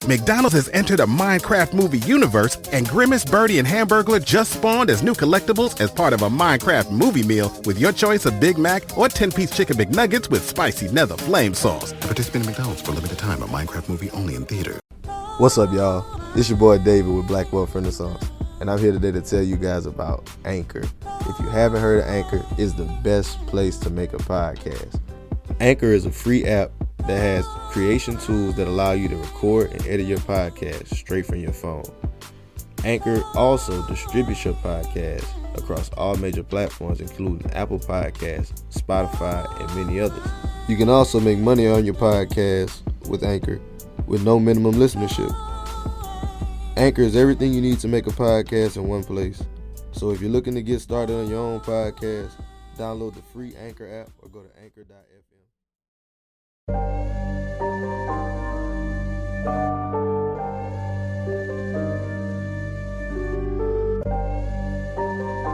McDonald's has entered a Minecraft movie universe, and Grimace, Birdie, and Hamburglar just spawned as new collectibles as part of a Minecraft movie meal with your choice of Big Mac or 10-piece chicken McNuggets with spicy nether flame sauce. Participate in McDonald's for a limited time. A Minecraft movie only in theaters. What's up, y'all? It's your boy David with Black Wealth Renaissance, and I'm here today to tell you guys about Anchor. If you haven't heard of Anchor, it's the best place to make a podcast. Anchor is a free app that has creation tools that allow you to record and edit your podcast straight from your phone. Anchor also distributes your podcast across all major platforms, including Apple Podcasts, Spotify, and many others. You can also make money on your podcast with Anchor with no minimum listenership. Anchor is everything you need to make a podcast in one place. So if you're looking to get started on your own podcast, download the free Anchor app or go to anchor.fm.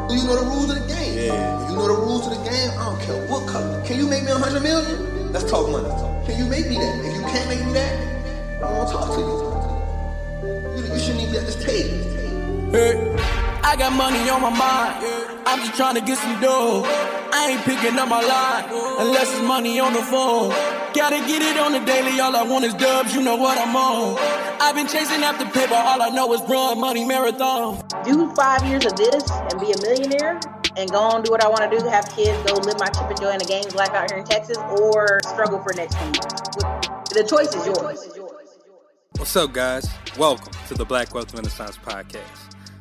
Do you know the rules of the game? Yeah. If you know the rules of the game, I don't care what color. Can you make me 100 million? Let's talk money. Can you make me that? If you can't make me that, I won't talk to you. You shouldn't even be at this table. Hey, I got money on my mind. I'm just trying to get some dough. I ain't picking up my line unless it's money on the phone. Gotta get it on the daily. All I want is dubs. You know what I'm on. I've been chasing after paper. All I know is run money marathon. Do 5 years of this and be a millionaire and go on, do what I want to do, have kids, go live my chip and joy in the games life out here in Texas, or struggle for the next 10 years. The choice is yours. What's up, guys? Welcome to the Black Wealth Renaissance Podcast.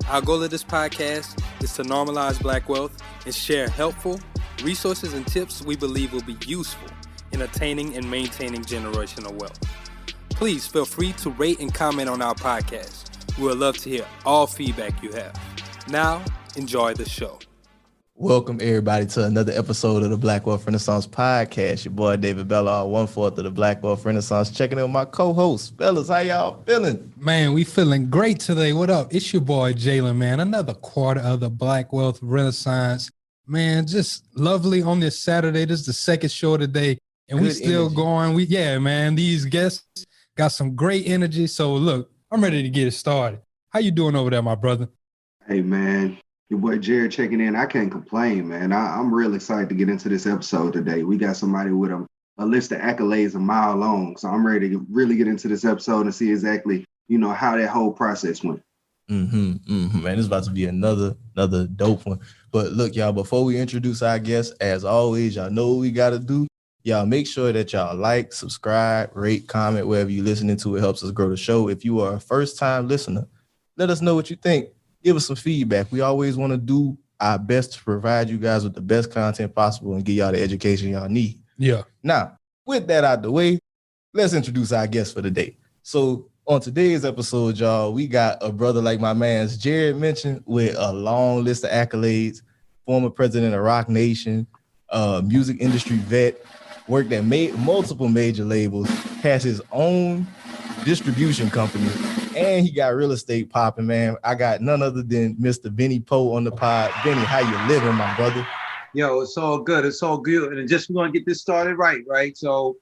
Our goal of this podcast is to normalize black wealth and share helpful resources and tips we believe will be useful in attaining and maintaining generational wealth. Please feel free to rate and comment on our podcast. We would love to hear all feedback you have. Now, enjoy the show. Welcome, everybody, to another episode of the Black Wealth Renaissance Podcast. Your boy, David Bella, 1/4 of the Black Wealth Renaissance, checking in with my co-host. Fellas, how y'all feeling? Man, we feeling great today. What up? It's your boy, Jalen, man. Another quarter of the Black Wealth Renaissance. Man, just lovely on this Saturday. This is the second show of the day, and we still going. Man, these guests got some great energy. So, look, I'm ready to get it started. How you doing over there, my brother? Hey, man. Your boy Jared checking in. I can't complain, man. I'm real excited to get into this episode today. We got somebody with a list of accolades a mile long. So I'm ready to really get into this episode and see exactly, how that whole process went. Man, it's about to be another dope one. But look, y'all, before we introduce our guests, as always, y'all know what we got to do. Y'all make sure that y'all like, subscribe, rate, comment, wherever you're listening to. It helps us grow the show. If you are a first-time listener, let us know what you think. Give us some feedback. We always want to do our best to provide you guys with the best content possible and give y'all the education y'all need. Yeah. Now, with that out the way, let's introduce our guest for the day. So on today's episode, y'all, we got a brother like my man's Jared mentioned with a long list of accolades, former president of Roc Nation, music industry vet, worked at multiple major labels, has his own distribution company, and he got real estate popping, man. I got none other than Mr. Benny Pough on the pod. Benny, how you living, my brother? Yo, it's all good. It's all good. And just we're gonna get this started right? So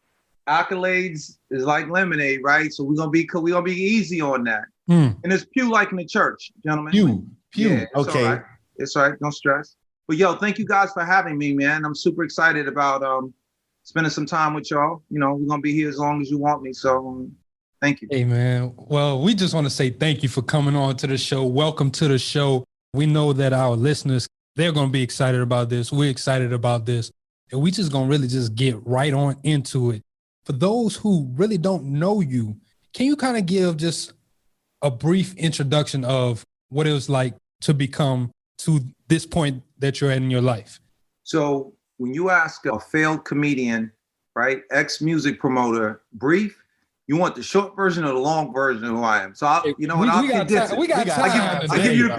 accolades is like lemonade, right? So we're gonna be easy on that. And it's pew like in the church, gentlemen. Pew. Yeah, Okay. All right. It's all right. Don't stress. But yo, thank you guys for having me, man. I'm super excited about spending some time with y'all. We're gonna be here as long as you want me. So thank you. Hey, man. Well, we just want to say thank you for coming on to the show. Welcome to the show. We know that our listeners, they're going to be excited about this. We're excited about this. And we just going to really just get right on into it. For those who really don't know you, can you kind of give just a brief introduction of what it was like to become to this point that you're at in your life? So when you ask a failed comedian, right, ex-music promoter, brief, you want the short version or the long version of who I am? So I'll give you the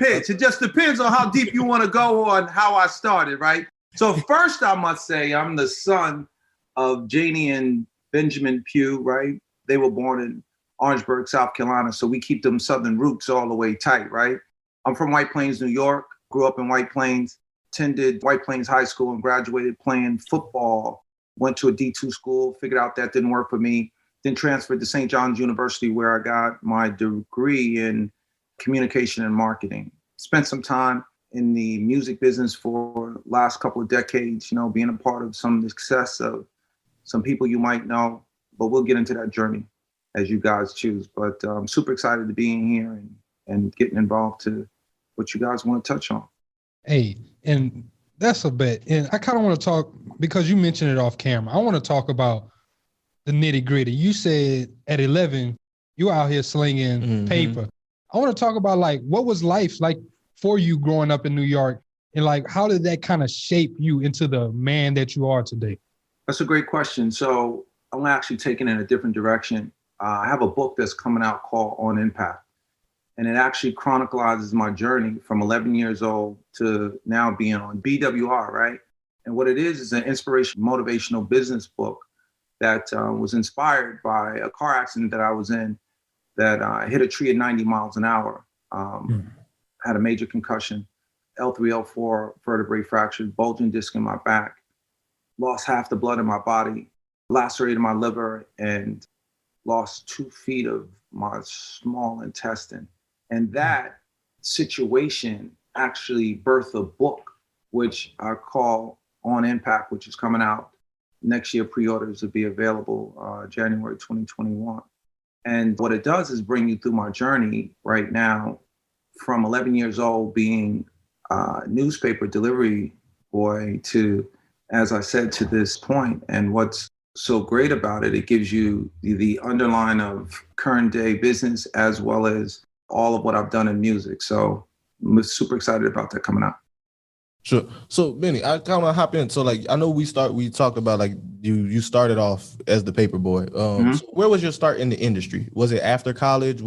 pitch. It just depends on how deep you want to go on how I started, right? So first, I must say I'm the son of Janie and Benjamin Pough, right? They were born in Orangeburg, South Carolina, so we keep them Southern roots all the way tight, right? I'm from White Plains, New York, grew up in White Plains, attended White Plains High School and graduated playing football, went to a D2 school, figured out that didn't work for me. then transferred to St. John's University, where I got my degree in communication and marketing. Spent some time in the music business for the last couple of decades, being a part of some success of some people you might know, but we'll get into that journey as you guys choose. But I'm super excited to be in here and getting involved to what you guys want to touch on. Hey, and that's a bet. And I kind of want to talk, because you mentioned it off camera, I want to talk about the nitty gritty. You said at 11, you out here slinging paper. I want to talk about like, what was life like for you growing up in New York? And like, how did that kind of shape you into the man that you are today? That's a great question. So I'm actually taking it in a different direction. I have a book that's coming out called On Impact. And it actually chronicles my journey from 11 years old to now being on BWR, right? And what it is an inspirational, motivational business book that was inspired by a car accident that I was in, that I hit a tree at 90 miles an hour, had a major concussion, L3, L4 vertebrae fractured, bulging disc in my back, lost half the blood in my body, lacerated my liver, and lost 2 feet of my small intestine. And that situation actually birthed a book, which I call On Impact, which is coming out next year. Pre-orders will be available January 2021. And what it does is bring you through my journey right now from 11 years old being a newspaper delivery boy to, as I said, to this point. And what's so great about it, it gives you the underline of current day business as well as all of what I've done in music. So I'm super excited about that coming out. Sure. So Benny, I kind of hop in. So like, I know we talked about like you started off as the paper boy. So where was your start in the industry? Was it after college?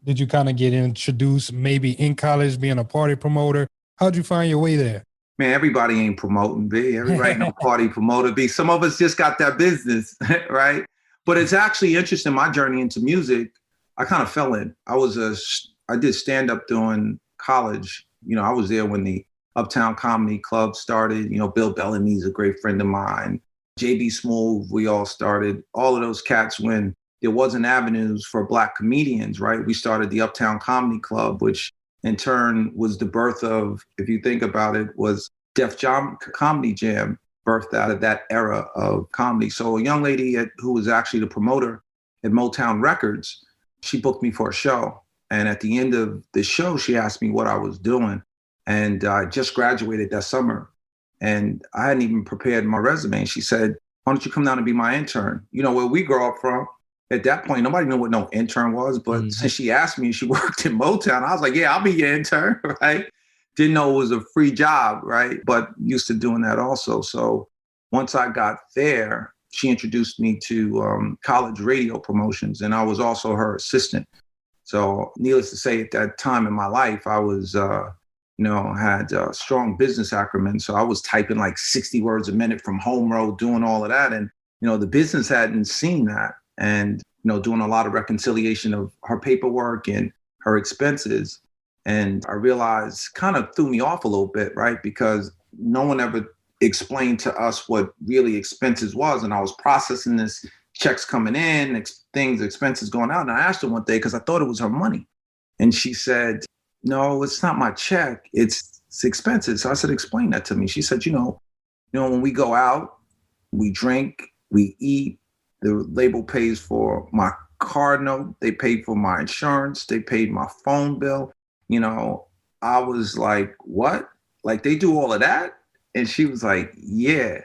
Did you kind of get introduced maybe in college being a party promoter? How'd you find your way there? Man, everybody ain't promoting, B. Everybody no party promoter, B. Some of us just got that business, right? But it's actually interesting. My journey into music, I kind of fell in. I did stand-up during college. I was there when the Uptown Comedy Club started. Bill Bellamy's a great friend of mine. JB Smoove, we all started. All of those cats when there wasn't avenues for Black comedians, right? We started the Uptown Comedy Club, which in turn was the birth of, if you think about it, was Def Jam Comedy Jam, birthed out of that era of comedy. So a young lady who was actually the promoter at Motown Records, she booked me for a show. And at the end of the show, she asked me what I was doing. And I just graduated that summer. And I hadn't even prepared my resume. And she said, why don't you come down and be my intern? Where we grew up from, at that point, nobody knew what no intern was. But since she asked me, she worked in Motown. I was like, yeah, I'll be your intern, right? Didn't know it was a free job, right? But used to doing that also. So once I got there, she introduced me to college radio promotions, and I was also her assistant. So needless to say, at that time in my life, I was, had a strong business acumen. So I was typing like 60 words a minute from home row, doing all of that. And, the business hadn't seen that. And, doing a lot of reconciliation of her paperwork and her expenses. And I realized kind of threw me off a little bit, right? Because no one ever explained to us what really expenses was. And I was processing this, checks coming in, expenses going out. And I asked her one day, because I thought it was her money. And she said, no, it's not my check, it's expenses. So I said, explain that to me. She said, when we go out, we drink, we eat, the label pays for my car note, they paid for my insurance, they paid my phone bill. I was like, what? Like they do all of that? And she was like, yeah.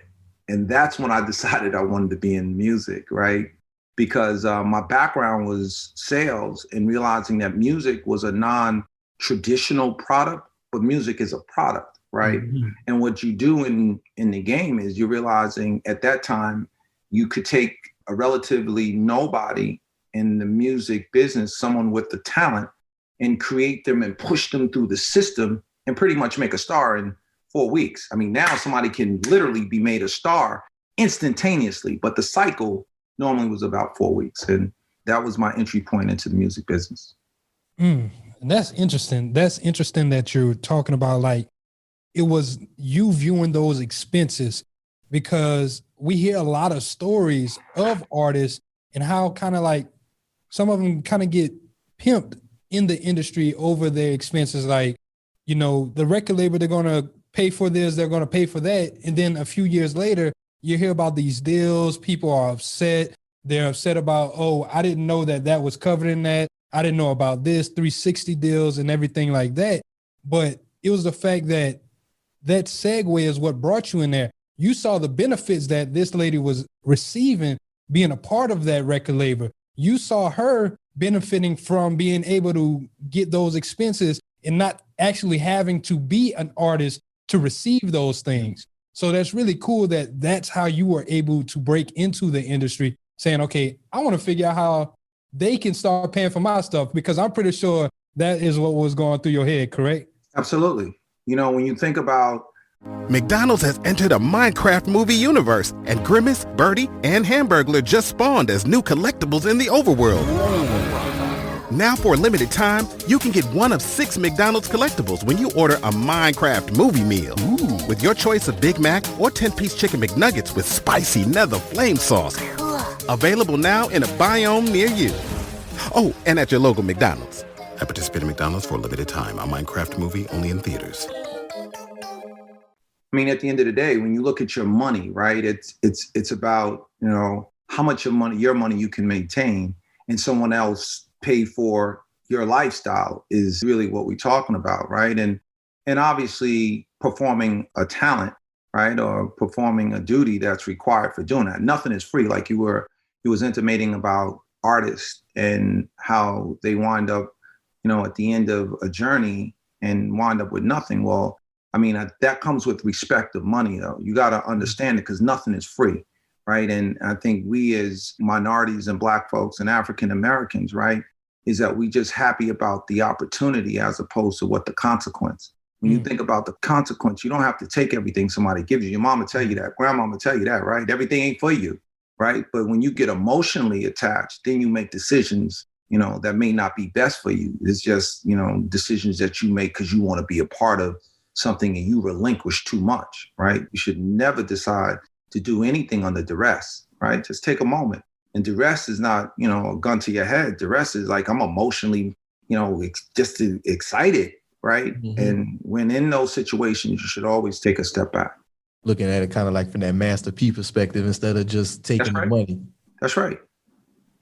And that's when I decided I wanted to be in music, right? Because my background was sales, and realizing that music was a non-traditional product, but music is a product, right? Mm-hmm. And what you do in the game is you're realizing at that time, you could take a relatively nobody in the music business, someone with the talent, and create them and push them through the system and pretty much make a star in 4 weeks. I mean, now somebody can literally be made a star instantaneously, but the cycle normally was about 4 weeks. And that was my entry point into the music business. And that's interesting. That's interesting that you're talking about, like, it was you viewing those expenses, because we hear a lot of stories of artists and how kind of like some of them kind of get pimped in the industry over their expenses. Like, you know, the record label, they're going to pay for this, they're going to pay for that. And then a few years later, you hear about these deals. People are upset. They're upset about, oh, I didn't know that that was covered in that. I didn't know about this 360 deals and everything like that. But it was the fact that that segue is what brought you in there. You saw the benefits that this lady was receiving being a part of that record label. You saw her benefiting from being able to get those expenses and not actually having to be an artist to receive those things. So that's really cool that that's how you were able to break into the industry, saying, okay, I want to figure out how they can start paying for my stuff, because I'm pretty sure that is what was going through your head, correct? Absolutely. You know, when you think about McDonald's has entered a Minecraft movie universe, and Grimace, Birdie, and Hamburglar just spawned as new collectibles in the overworld. Now for a limited time, you can get one of 6 McDonald's collectibles when you order a Minecraft movie meal. Ooh. With your choice of Big Mac or 10-piece chicken McNuggets with spicy nether flame sauce. Available now in a biome near you. Oh, and at your local McDonald's. I participate in McDonald's for a limited time. A Minecraft movie only in theaters. I mean, at the end of the day, when you look at your money, right, it's about, you know, how much of your money you can maintain, and someone else pay for your lifestyle is really what we're talking about, right? And obviously performing a talent, right, or performing a duty that's required for doing that. Nothing is free. Like he was intimating about artists and how they wind up, you know, at the end of a journey and wind up with nothing. Well, I mean, that comes with respect of money, though. You got to understand it, because nothing is free, right? And I think we as minorities and Black folks and African Americans, right, is that we just happy about the opportunity as opposed to what the consequence. When you think about the consequence, you don't have to take everything somebody gives you. Your mama tell you that, grandmama tell you that, right? Everything ain't for you, right? But when you get emotionally attached, then you make decisions, you know, that may not be best for you. It's just, you know, decisions that you make because you want to be a part of something and you relinquish too much, right? You should never decide to do anything under duress, right? Just take a moment. And duress is not, you know, a gun to your head. Duress is like, I'm emotionally, you know, just excited, right? Mm-hmm. And when in those situations, you should always take a step back. Looking at it kind of like from that Master P perspective instead of just taking the money. That's right.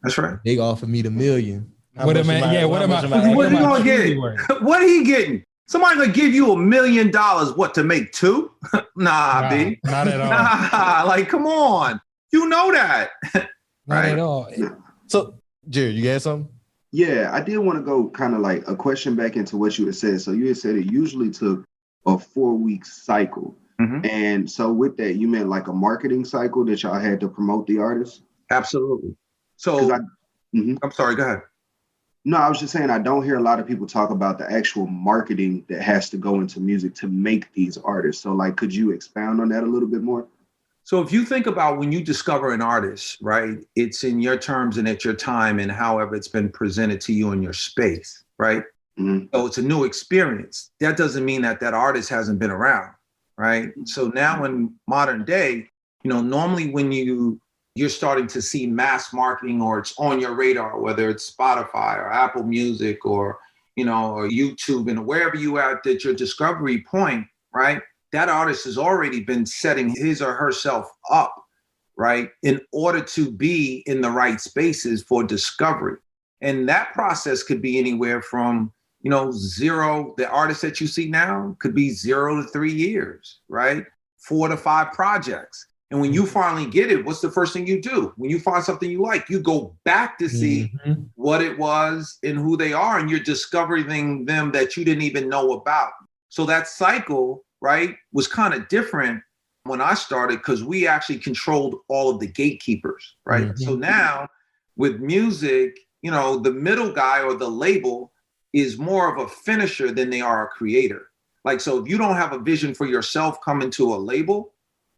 That's right. They offered me the $1 million. What am I? What are you gonna get? What are he getting? Somebody gonna give you $1 million? What, to make 2? Nah, B. Not at all. Nah, like, come on. You know that. Not right? At all. So, Jerry, you got something? Yeah, I did want to go kind of like a question back into what you had said. So you had said it usually took a 4-week cycle. Mm-hmm. And so with that, you meant like a marketing cycle that y'all had to promote the artist? Absolutely. So I'm sorry, go ahead. No, I was just saying I don't hear a lot of people talk about the actual marketing that has to go into music to make these artists. So like, could you expound on that a little bit more? So if you think about when you discover an artist, right, it's in your terms and at your time and however it's been presented to you in your space, right? Mm-hmm. So it's a new experience. That doesn't mean that artist hasn't been around, right? So now in modern day, you know, normally when you're starting to see mass marketing or it's on your radar, whether it's Spotify or Apple Music or, you know, or YouTube and wherever you are at your discovery point, right? That artist has already been setting his or herself up, right, in order to be in the right spaces for discovery. And that process could be anywhere from, you know, 0, the artist that you see now could be 0 to 3 years, right? 4 to 5 projects. And when you finally get it, what's the first thing you do? When you find something you like, you go back to see what it was and who they are, and you're discovering them that you didn't even know about. So that cycle, right, was kind of different when I started because we actually controlled all of the gatekeepers, right? Mm-hmm. So now with music, you know, the middle guy or the label is more of a finisher than they are a creator. Like, so if you don't have a vision for yourself coming to a label,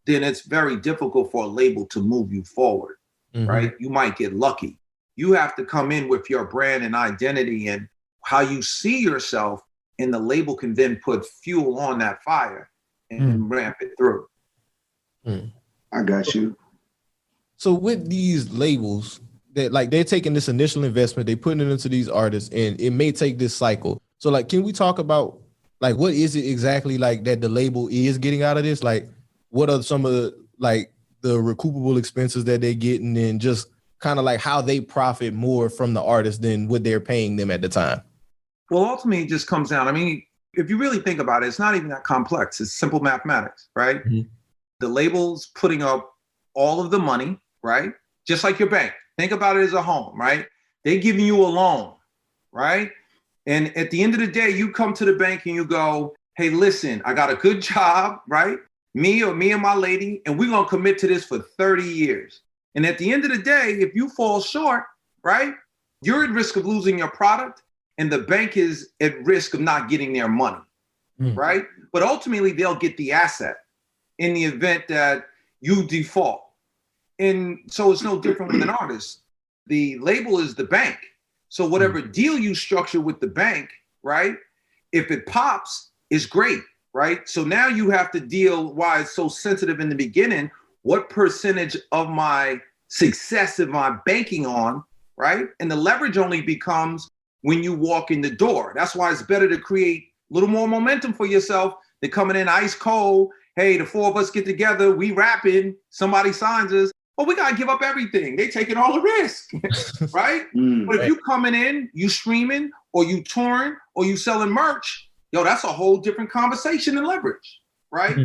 then it's very difficult for a label to move you forward, right? You might get lucky. You have to come in with your brand and identity and how you see yourself, and the label can then put fuel on that fire and ramp it through. I got you. So with these labels that like they're taking this initial investment, they putting it into these artists, and it may take this cycle. So like, can we talk about like what is it exactly like that the label is getting out of this? Like, what are some of the like the recoupable expenses that they're getting, and just kind of like how they profit more from the artist than what they're paying them at the time? Well, ultimately, it just comes down. I mean, if you really think about it, it's not even that complex. It's simple mathematics, right? Mm-hmm. The label's putting up all of the money, right? Just like your bank. Think about it as a home, right? They're giving you a loan, right? And at the end of the day, you come to the bank and you go, hey, listen, I got a good job, right? Me and my lady, and we're going to commit to this for 30 years. And at the end of the day, if you fall short, right, you're at risk of losing your product, and the bank is at risk of not getting their money, right? But ultimately, they'll get the asset in the event that you default. And so it's no different with an artist. The label is the bank. So whatever deal you structure with the bank, right, if it pops, it's great, right? So now you have to deal, why it's so sensitive in the beginning, what percentage of my success am I banking on, right? And the leverage only becomes when you walk in the door. That's why it's better to create a little more momentum for yourself than coming in ice cold. Hey, the four of us get together, we rapping, somebody signs us. Well, we got to give up everything. They taking all the risk, right? But if you coming in, you streaming, or you touring, or you selling merch, yo, that's a whole different conversation and leverage, right?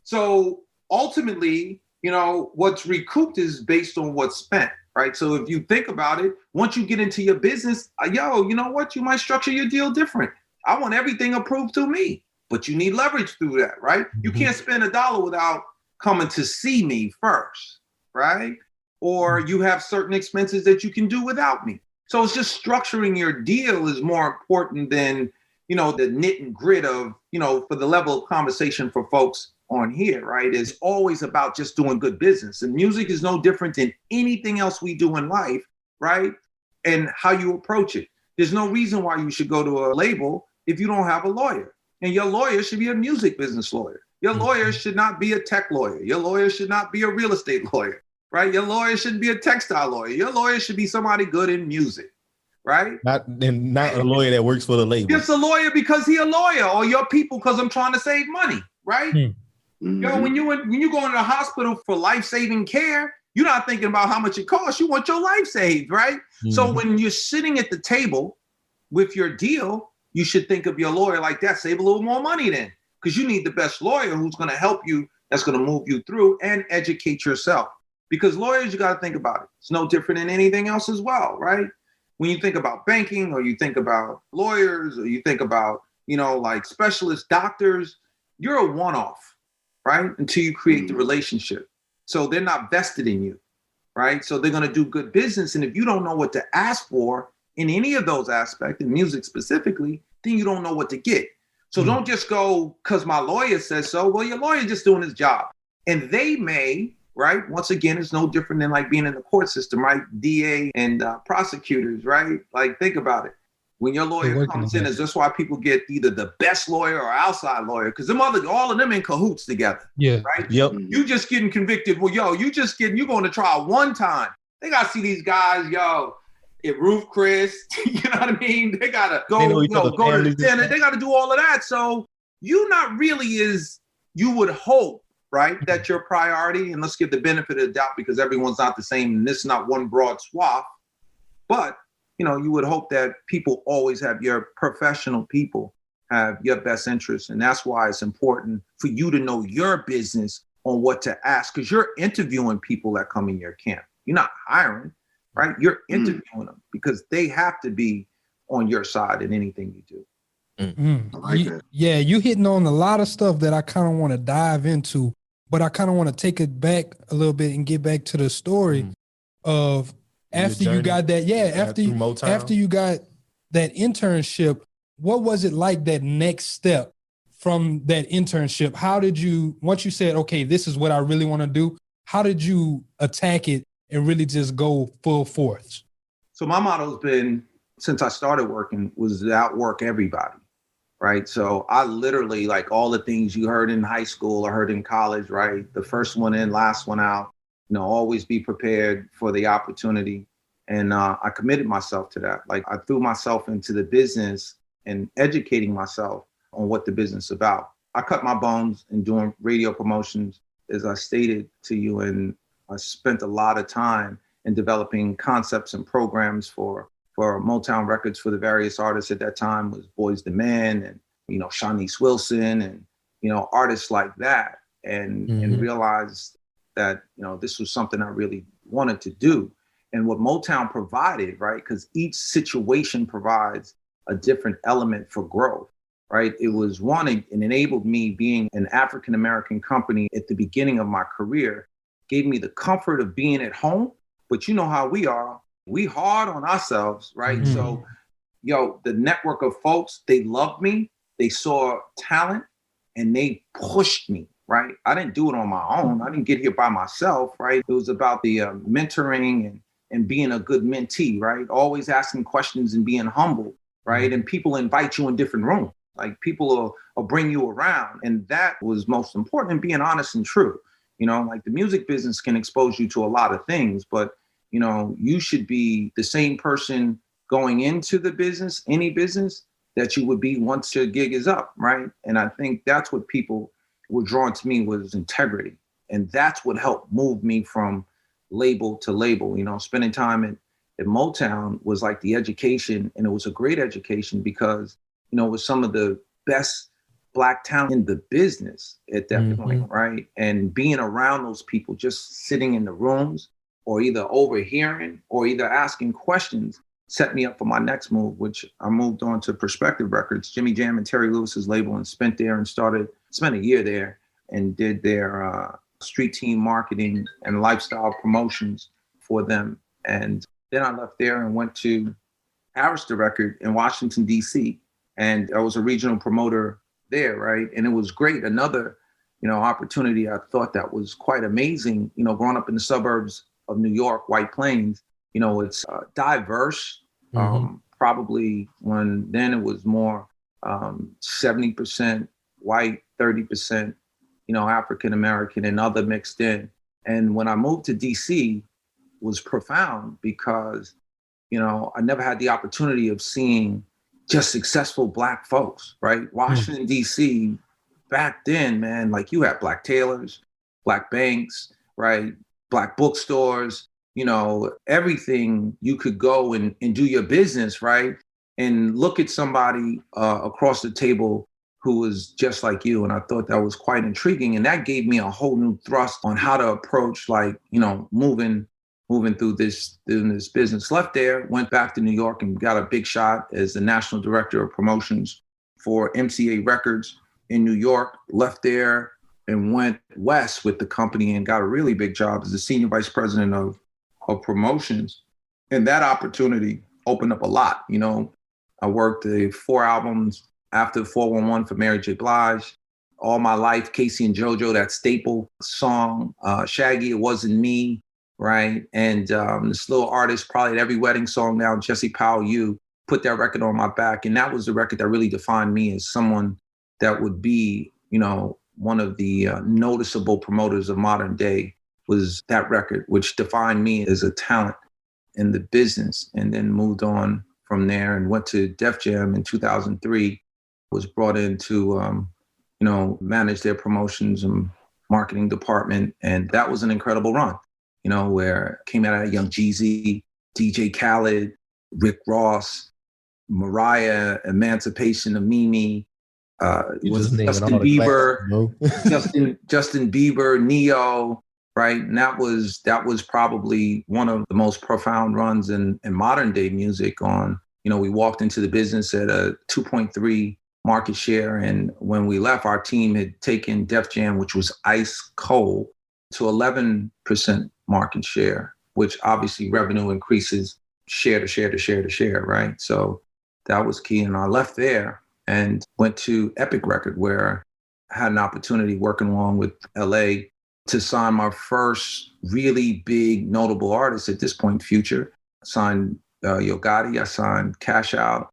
So ultimately, you know, what's recouped is based on what's spent, right? So if you think about it, once you get into your business, yo, you know what? You might structure your deal different. I want everything approved through me, but you need leverage through that, right? You can't spend $1 without coming to see me first, right? Or you have certain expenses that you can do without me. So it's just structuring your deal is more important than, you know, the knit and grit of, you know, for the level of conversation for folks on here, right? It's always about just doing good business. And music is no different than anything else we do in life, right? And how you approach it. There's no reason why you should go to a label if you don't have a lawyer. And your lawyer should be a music business lawyer. Your lawyer should not be a tech lawyer. Your lawyer should not be a real estate lawyer, right? Your lawyer shouldn't be a textile lawyer. Your lawyer should be somebody good in music, right? Not a lawyer that works for the label. Just a lawyer because he a lawyer, or your people because I'm trying to save money, right? Yo, when you go into the hospital for life-saving care, you're not thinking about how much it costs. You want your life saved, right? So when you're sitting at the table with your deal, you should think of your lawyer like that. Save a little more money then, because you need the best lawyer who's going to help you, that's going to move you through and educate yourself. Because lawyers, you got to think about it. It's no different than anything else as well, right? When you think about banking, or you think about lawyers, or you think about, you know, like specialists, doctors, you're a one-off, right? Until you create the relationship. So they're not vested in you, right? So they're going to do good business. And if you don't know what to ask for in any of those aspects, in music specifically, then you don't know what to get. So don't just go because my lawyer says so. Well, your lawyer just doing his job. And they may, right? Once again, it's no different than like being in the court system, right? DA and prosecutors, right? Like, think about it. When your lawyer comes in, is that's why people get either the best lawyer or outside lawyer, because all of them in cahoots together. Yeah. Right? Yep. You just getting convicted. Well, yo, you're going to trial one time. They got to see these guys, yo, at Roof Chris, you know what I mean? They got to go to the dinner. They got to do all of that. So you not really you would hope, right, that your priority, and let's give the benefit of the doubt because everyone's not the same and this is not one broad swath, but you know, you would hope that people always have your professional people have your best interests. And that's why it's important for you to know your business on what to ask, because you're interviewing people that come in your camp. You're not hiring, right? You're interviewing them because they have to be on your side in anything you do. Yeah, you hitting on a lot of stuff that I kind of want to dive into, but I kind of want to take it back a little bit and get back to the story of after you got that, after you got that internship, what was it like, that next step from that internship? How did you, once you said, okay, this is what I really want to do, how did you attack it and really just go full force? So my motto's been, since I started working, was to outwork everybody, right? So I literally, like all the things you heard in high school or heard in college, right? The first one in, last one out. You know, always be prepared for the opportunity. And I committed myself to that. Like I threw myself into the business and educating myself on what the business is about. I cut my bones in doing radio promotions, as I stated to you, and I spent a lot of time in developing concepts and programs for Motown records for the various artists at that time. Was Boyz II Men and, you know, Shanice Wilson and, you know, artists like that, and realized that, you know, this was something I really wanted to do. And what Motown provided, right, because each situation provides a different element for growth, right? It was one, it enabled me, being an African-American company at the beginning of my career, gave me the comfort of being at home. But you know how we are, we hard on ourselves, right? So, the network of folks, they loved me, they saw talent, and they pushed me, right? I didn't do it on my own. I didn't get here by myself, right? It was about the mentoring and being a good mentee, right? Always asking questions and being humble, right? And people invite you in different rooms. Like people will bring you around. And that was most important, and being honest and true. You know, like the music business can expose you to a lot of things, but, you know, you should be the same person going into the business, any business, that you would be once your gig is up, right? And I think that's what people were drawn to me, was integrity. And that's what helped move me from label to label. You know, spending time at Motown was like the education, and it was a great education because, you know, it was some of the best Black talent in the business at that point, right? And being around those people, just sitting in the rooms or either overhearing or either asking questions, set me up for my next move, which I moved on to Perspective Records, Jimmy Jam and Terry Lewis's label, and spent a year there and did their street team marketing and lifestyle promotions for them. And then I left there and went to Arista Record in Washington, D.C. And I was a regional promoter there, right? And it was great. Another, you know, opportunity I thought that was quite amazing, you know, growing up in the suburbs of New York, White Plains, you know, it's diverse. Probably then it was more 70% white, 30%, you know, African-American and other mixed in. And when I moved to DC, it was profound because, you know, I never had the opportunity of seeing just successful Black folks, right? Washington, D.C., back then, man, like you had Black tailors, Black banks, right? Black bookstores, you know, everything you could go and do your business, right? And look at somebody across the table who was just like you. And I thought that was quite intriguing. And that gave me a whole new thrust on how to approach, like, you know, moving through this business. Left there, went back to New York and got a big shot as the national director of promotions for MCA Records in New York. Left there and went west with the company and got a really big job as the senior vice president of promotions. And that opportunity opened up a lot. You know, I worked 4 albums after 411 for Mary J. Blige. All My Life, Casey and JoJo, that staple song. Shaggy, It Wasn't Me. Right. And this little artist, probably at every wedding song now, Jesse Powell, You, put that record on my back. And that was the record that really defined me as someone that would be, you know, one of the noticeable promoters of modern day, was that record, which defined me as a talent in the business. And then moved on from there and went to Def Jam in 2003, was brought in to, you know, manage their promotions and marketing department. And that was an incredible run. You know, where came out of Young Jeezy, DJ Khaled, Rick Ross, Mariah, Emancipation of Mimi, Justin Bieber, Justin Bieber, Neo, right? And that was probably one of the most profound runs in modern day music. On, you know, we walked into the business at a 2.3 market share, and when we left, our team had taken Def Jam, which was ice cold, to 11% market share, which obviously revenue increases share to share to share to share, right? So that was key. And I left there and went to Epic Record, where I had an opportunity working along with LA to sign my first really big notable artist at this point, Future. I signed Yo Gotti, I signed Cash Out,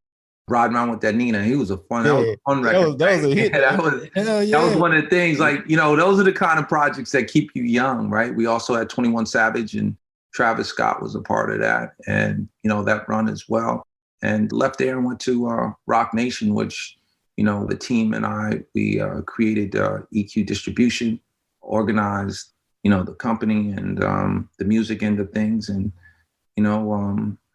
Riding Around with That Nina. He was a fun, that was a fun record. That was a hit. That was one of the things, like, you know, those are the kind of projects that keep you young, right? We also had 21 Savage and Travis Scott was a part of that, and, that run as well. And left there and went to Roc Nation, which, the team and I, we created EQ Distribution, organized, the company and the music end of things, and,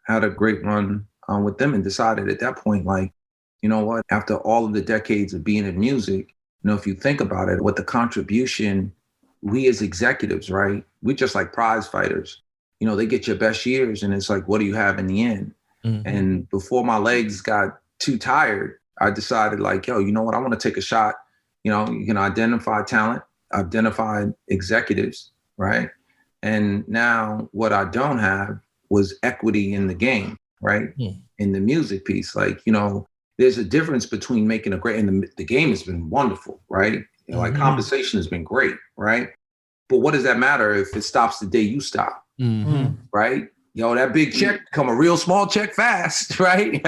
had a great run with them, and decided at that point, like, you know what, after all of the decades of being in music, if you think about it, what the contribution, we as executives, right? We just like prize fighters. They get your best years, and it's like, what do you have in the end? Mm-hmm. And before my legs got too tired, I decided like, yo, you know what? I want to take a shot. You can identify talent, identify executives, right? And now what I don't have was equity in the game, right? In the music piece. Like, there's a difference between making a great, and the game has been wonderful, right? Like compensation has been great, right? But what does that matter if it stops the day you stop, right? That big check come a real small check fast, right?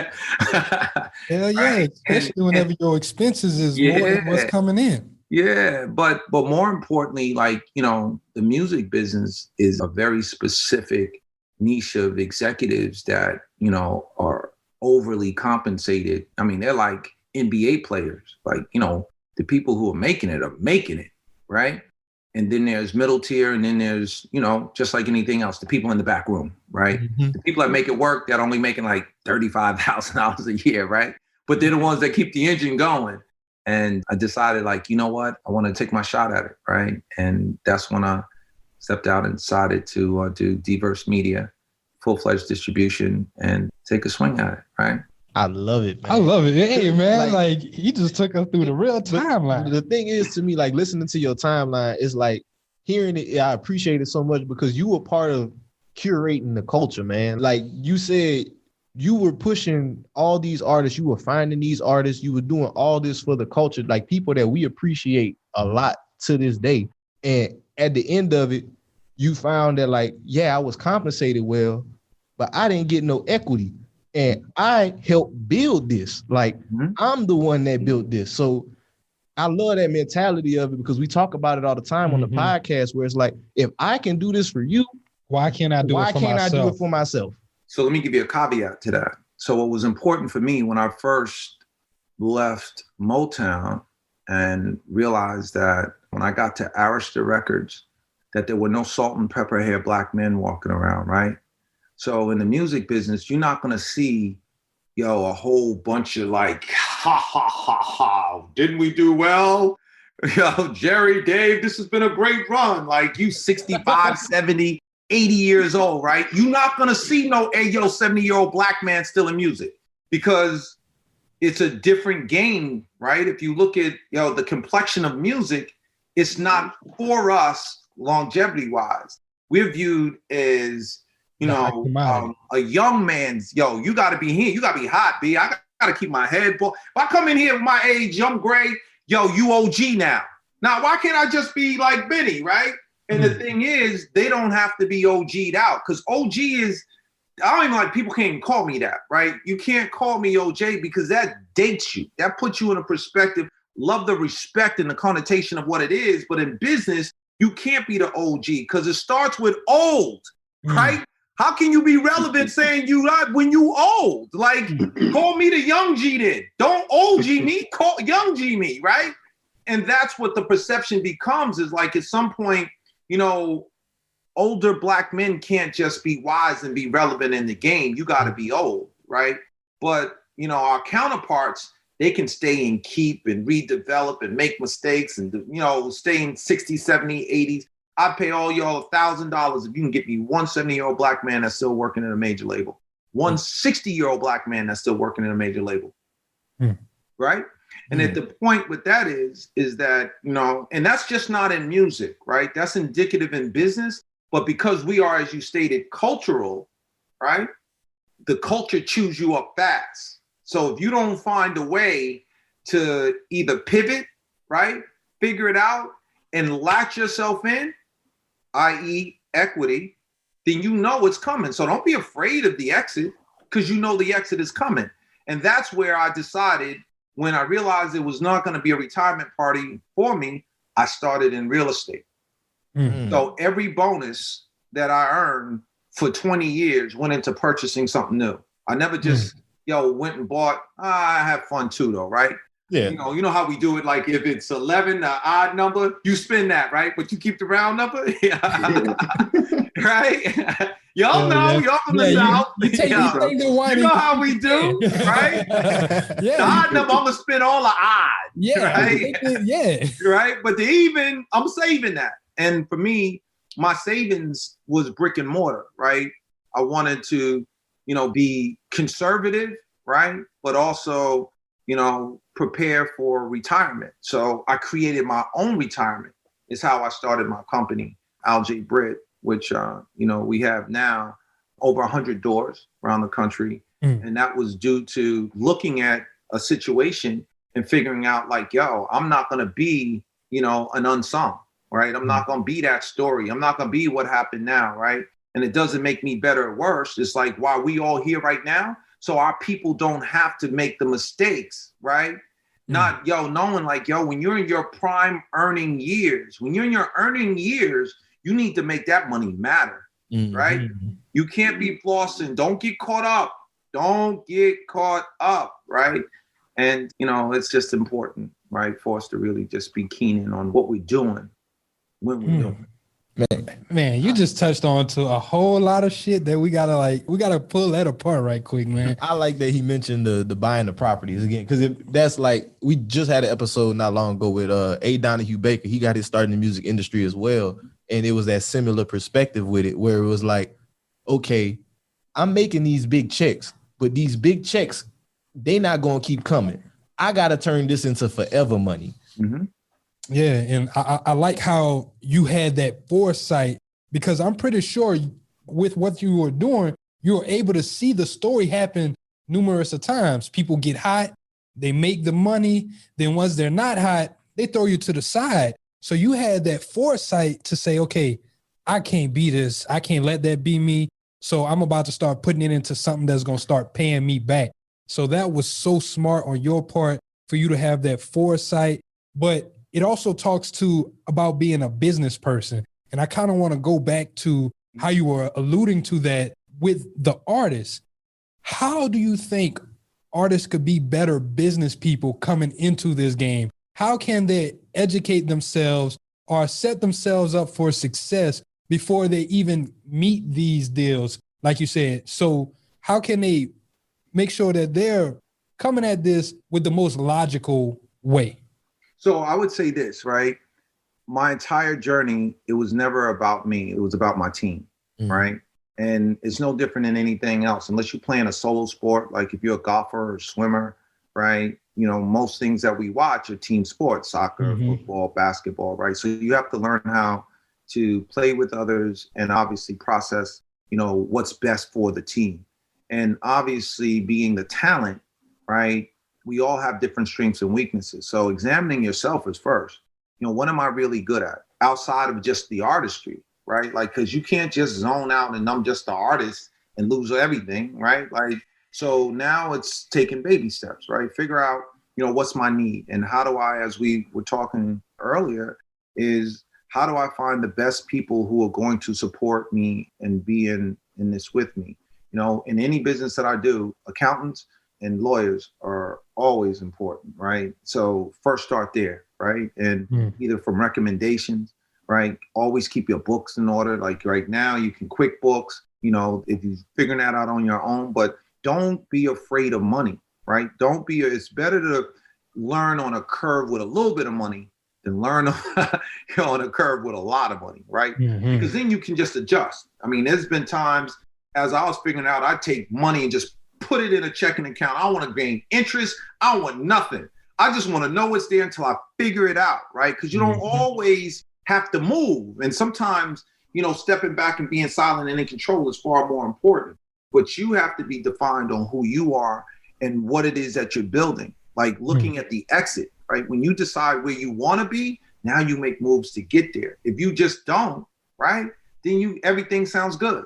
Hell yeah, especially whenever your expenses is more than what's coming in. Yeah, but more importantly, like, the music business is a very specific niche of executives that, are overly compensated. I mean, they're like NBA players, like, the people who are making it, right? And then there's middle tier, and then there's, just like anything else, the people in the back room, right? Mm-hmm. The people that make it work, that only making like $35,000 a year, right? But they're the ones that keep the engine going. And I decided, like, you know what? I want to take my shot at it, right? And that's when I stepped out and decided to do D.Verse Media, full-fledged distribution, and take a swing at it, right? I love it, man. I love it. Hey, man, like you just took us through the real timeline. The thing is, to me, like listening to your timeline is like hearing it. I appreciate it so much because you were part of curating the culture, man. Like you said, you were pushing all these artists. You were finding these artists. You were doing all this for the culture, like people that we appreciate a lot to this day. And at the end of it, you found that like, yeah, I was compensated well, but I didn't get no equity. And I helped build this. Like, I'm the one that built this. So I love that mentality of it because we talk about it all the time on the podcast where it's like, if I can do this for you, why can't I do it for myself? So let me give you a caveat to that. So what was important for me when I first left Motown and realized that when I got to Arista Records, that there were no salt and pepper hair black men walking around, right? So in the music business, you're not going to see, a whole bunch of like, ha, ha, ha, ha. Didn't we do well? Jerry, Dave, this has been a great run. Like you 65, 70, 80 years old, right? You're not going to see no 70-year-old black man still in music because it's a different game, right? If you look at, the complexion of music, it's not for us longevity wise. We're viewed as, a young man's, you got to be here. You got to be hot, B. I got to keep my head. If I come in here with my age, young gray, you OG now. Now, why can't I just be like Benny, right? And the thing is, they don't have to be OG'd out because OG is, I don't even like, people can't even call me that, right? You can't call me OJ because that dates you. That puts you in a perspective. Love the respect and the connotation of what it is. But in business, you can't be the OG because it starts with old, right? How can you be relevant saying you not when you old? Like, call me the young G then. Don't OG me, call young G me, right? And that's what the perception becomes is like at some point, older black men can't just be wise and be relevant in the game. You got to be old, right? But, our counterparts, they can stay and keep and redevelop and make mistakes and, stay in 60s, 70s, 80s. I pay all y'all $1,000 if you can get me one 70-year-old black man that's still working in a major label, one 60-year-old black man that's still working in a major label, right? And at the point with that is that, and that's just not in music, right? That's indicative in business. But because we are, as you stated, cultural, right? The culture chews you up fast. So if you don't find a way to either pivot, right? Figure it out and latch yourself in, i.e. equity, then it's coming. So don't be afraid of the exit because the exit is coming. And that's where I decided when I realized it was not going to be a retirement party for me, I started in real estate. So every bonus that I earned for 20 years went into purchasing something new. I never just, went and bought, I have fun too though, right? Yeah. You know how we do it. Like if it's 11, the odd number, you spin that, right? But you keep the round number, right? Y'all know, y'all from the South. You know how we do, right? The odd number, I'm gonna spin all the odd. Right? Right? But the even, I'm saving that. And for me, my savings was brick and mortar, right? I wanted to, be conservative, right? But also, prepare for retirement. So I created my own retirement. Is how I started my company, Alj Britt, which, we have now over 100 doors around the country. And that was due to looking at a situation and figuring out like, I'm not going to be, an unsung, right? I'm not going to be that story. I'm not going to be what happened now, right? And it doesn't make me better or worse. It's like, why we all here right now? So our people don't have to make the mistakes, right? Not, knowing like, when you're in your prime earning years, you need to make that money matter, right? You can't be flossing. Don't get caught up. Right? And, it's just important, right, for us to really just be keen in on what we're doing when we're doing it. Man, you just touched on to a whole lot of shit that we gotta pull that apart right quick, man. I like that he mentioned the buying the properties again, because that's like, we just had an episode not long ago with A. Donahue Baker. He got his start in the music industry as well, and it was that similar perspective with it, where it was like, okay, I'm making these big checks, but these big checks, they not gonna keep coming. I gotta turn this into forever money. Yeah, and I like how you had that foresight, because I'm pretty sure with what you were doing, you were able to see the story happen numerous of times. People get hot, they make the money, then once they're not hot, they throw you to the side. So you had that foresight to say, okay, I can't be this. I can't let that be me. So I'm about to start putting it into something that's going to start paying me back. So that was so smart on your part for you to have that foresight. But it also talks about being a business person. And I kind of want to go back to how you were alluding to that with the artists. How do you think artists could be better business people coming into this game? How can they educate themselves or set themselves up for success before they even meet these deals, like you said? So how can they make sure that they're coming at this with the most logical way? So I would say this, right? My entire journey, it was never about me. It was about my team, right? And it's no different than anything else, unless you're playing a solo sport, like if you're a golfer or swimmer, right? Most things that we watch are team sports, soccer, football, basketball, right? So you have to learn how to play with others and obviously process, what's best for the team. And obviously being the talent, right? We all have different strengths and weaknesses. So examining yourself is first. What am I really good at outside of just the artistry, right? Like, because you can't just zone out and I'm just the artist and lose everything, right? Like, so now it's taking baby steps, right? Figure out, what's my need, and how do I, as we were talking earlier, is how do I find the best people who are going to support me and be in this with me? In any business that I do, accountants and lawyers are always important, right? So first start there, right? And either from recommendations, right? Always keep your books in order. Like right now, you can QuickBooks, if you're figuring that out on your own, but don't be afraid of money, right? It's better to learn on a curve with a little bit of money than learn on a curve with a lot of money, right? Because then you can just adjust. I mean, there's been times as I was figuring out, I take money and just put it in a checking account. I don't want to gain interest. I don't want nothing. I just want to know it's there until I figure it out, right? Because you don't always have to move. And sometimes, stepping back and being silent and in control is far more important. But you have to be defined on who you are and what it is that you're building. Like looking at the exit, right? When you decide where you want to be, now you make moves to get there. If you just don't, right, then everything sounds good.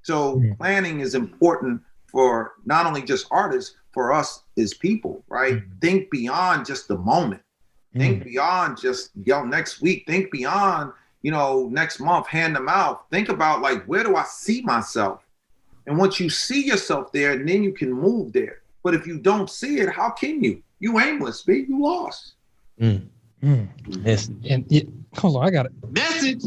So planning is important for not only just artists, for us as people, right? Think beyond just the moment. Think beyond just, next week. Think beyond, next month, hand to mouth. Think about like, where do I see myself? And once you see yourself there, and then you can move there. But if you don't see it, how can you? You aimless, B. You lost. Yes. Hold on, I got a message.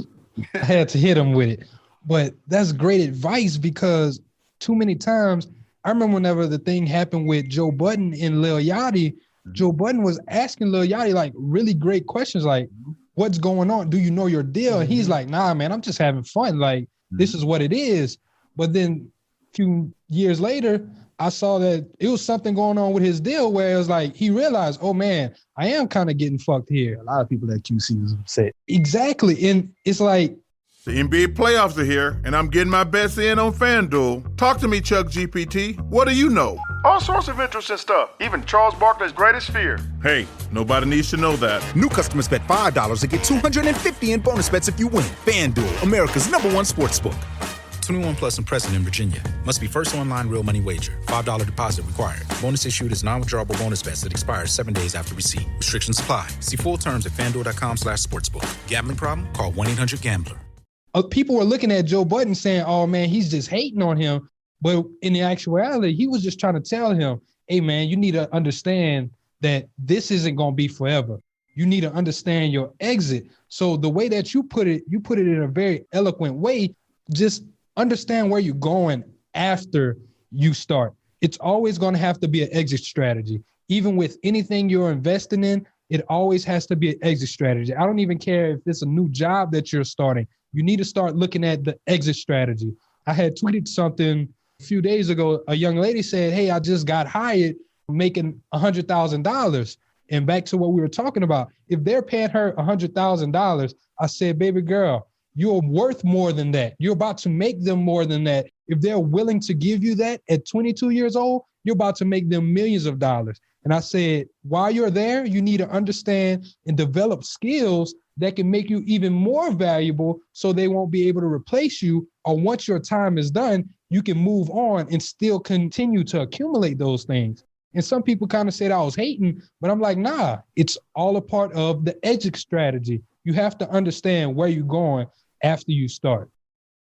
I had to hit him with it. But that's great advice, because too many times, I remember whenever the thing happened with Joe Budden and Lil Yachty, Joe Budden was asking Lil Yachty like really great questions, like, what's going on? Do you know your deal? And he's like, nah, man, I'm just having fun. Like, this is what it is. But then a few years later, I saw that it was something going on with his deal where it was like, he realized, oh man, I am kind of getting fucked here. A lot of people at QC was upset. Exactly. And it's like, the NBA playoffs are here, and I'm getting my bets in on FanDuel. Talk to me, Chuck GPT. What do you know? All sorts of interesting stuff, even Charles Barkley's greatest fear. Hey, nobody needs to know that. New customers bet $5 and get $250 in bonus bets if you win. FanDuel, America's #1 sportsbook. 21 plus and present in Virginia. Must be first online real money wager. $5 deposit required. Bonus issued is non-withdrawable bonus bets that expires 7 days after receipt. Restrictions apply. See full terms at FanDuel.com/sportsbook. Gambling problem? Call 1-800-GAMBLER. People were looking at Joe Budden saying, oh man, he's just hating on him. But in the actuality, he was just trying to tell him, hey man, you need to understand that this isn't going to be forever. You need to understand your exit. So the way that you put it in a very eloquent way. Just understand where you're going after you start. It's always going to have to be an exit strategy. Even with anything you're investing in, it always has to be an exit strategy. I don't even care if it's a new job that you're starting. You need to start looking at the exit strategy. I had tweeted something a few days ago. A young lady said, hey, I just got hired making $100,000. And back to what we were talking about, if they're paying her $100,000, I said, baby girl, you're worth more than that. You're about to make them more than that. If they're willing to give you that at 22 years old, you're about to make them millions of dollars. And I said, while you're there, you need to understand and develop skills that can make you even more valuable so they won't be able to replace you. Or once your time is done, you can move on and still continue to accumulate those things. And some people kind of said I was hating, but I'm like, nah, it's all a part of the exit strategy. You have to understand where you're going after you start.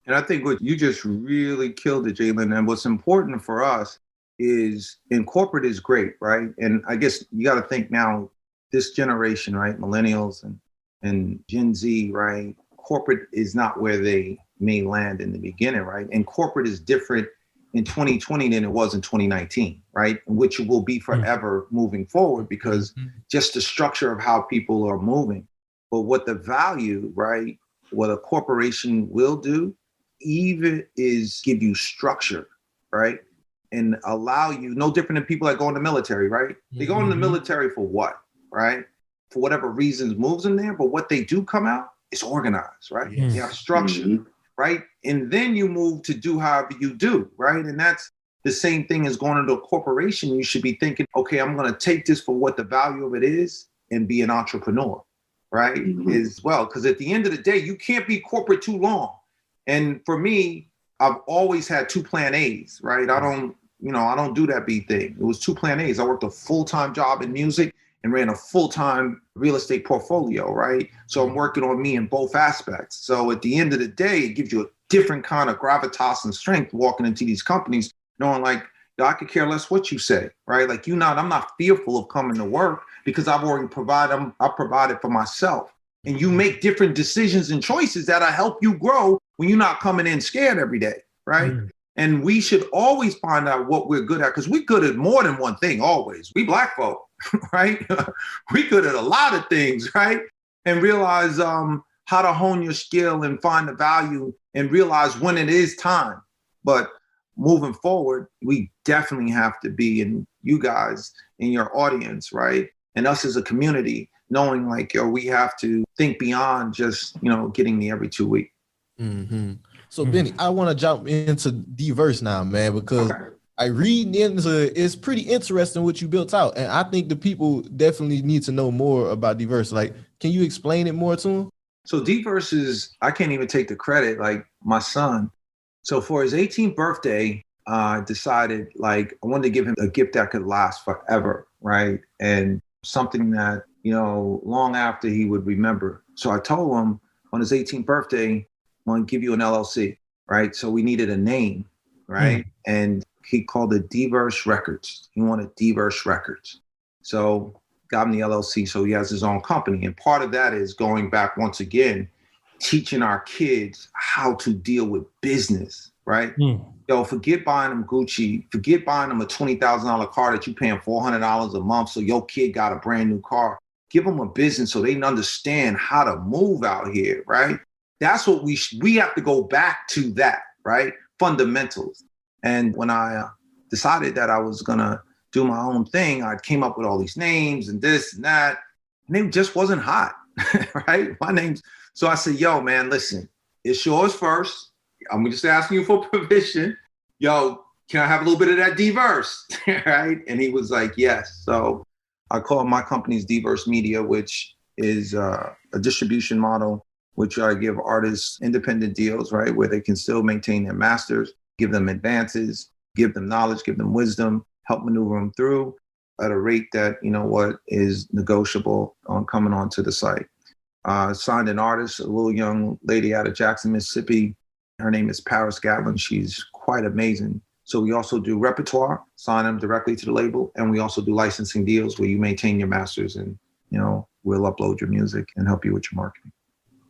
And I think what you just really killed it, Jalen. And what's important for us is, in corporate is great, right? And I guess you got to think now, this generation, right? Millennials and Gen Z, right? Corporate is not where they may land in the beginning, right? And corporate is different in 2020 than it was in 2019, right? Which will be forever moving forward, because just the structure of how people are moving. But what the value, right? What a corporation will do even is give you structure, right? And allow you, no different than people that go in the military, right? They go in the military for what, right? For whatever reasons moves them there, but what they do come out is organized, right? They have structure, right? And then you move to do however you do, right? And that's the same thing as going into a corporation. You should be thinking, okay, I'm going to take this for what the value of it is and be an entrepreneur, right? As well, because at the end of the day, you can't be corporate too long. And for me, I've always had 2 plan A's, right? I don't do that B thing. It was 2 plan A's. I worked a full-time job in music and ran a full-time real estate portfolio, right? So I'm working on me in both aspects. So at the end of the day, it gives you a different kind of gravitas and strength walking into these companies, knowing like, I could care less what you say, right? Like I'm not fearful of coming to work because I've already provided for myself. And you make different decisions and choices that'll help you grow when you're not coming in scared every day, right? And we should always find out what we're good at, because we're good at more than one thing always. We Black folk, right? We good at a lot of things, right? And realize how to hone your skill and find the value and realize when it is time. But moving forward, we definitely have to be, in you guys in your audience, right? And us as a community, knowing like, we have to think beyond just, getting me every 2 weeks. So Benny, I want to jump into D.Verse now, man, because I read into it's pretty interesting what you built out. And I think the people definitely need to know more about D.Verse. Like, can you explain it more to them? So D.Verse is, I can't even take the credit, like my son. So for his 18th birthday, I decided like I wanted to give him a gift that could last forever, right? And something that, long after he would remember. So I told him, on his 18th birthday, want to give you an LLC, right? So we needed a name, right? And he called it D.Verse Records. He wanted D.Verse Records. So got him the LLC, so he has his own company. And part of that is going back once again, teaching our kids how to deal with business, right? Yo, forget buying them Gucci, forget buying them a $20,000 car that you're paying $400 a month so your kid got a brand new car. Give them a business so they can understand how to move out here, right? That's what we have to go back to that, right? Fundamentals. And when I decided that I was gonna do my own thing, I came up with all these names and this and that, and it just wasn't hot, right? My name's, so I said, yo, man, listen, it's yours first. I'm just asking you for permission. Yo, can I have a little bit of that D-Verse, right? And he was like, yes. So I called my company's D.Verse Media, which is a distribution model, which I give artists independent deals, right? Where they can still maintain their masters, give them advances, give them knowledge, give them wisdom, help maneuver them through at a rate that, you know what, is negotiable on coming onto the site. Signed an artist, a little young lady out of Jackson, Mississippi. Her name is Paris. She's quite amazing. So we also do repertoire, sign them directly to the label. And we also do licensing deals where you maintain your masters and, you know, we'll upload your music and help you with your marketing.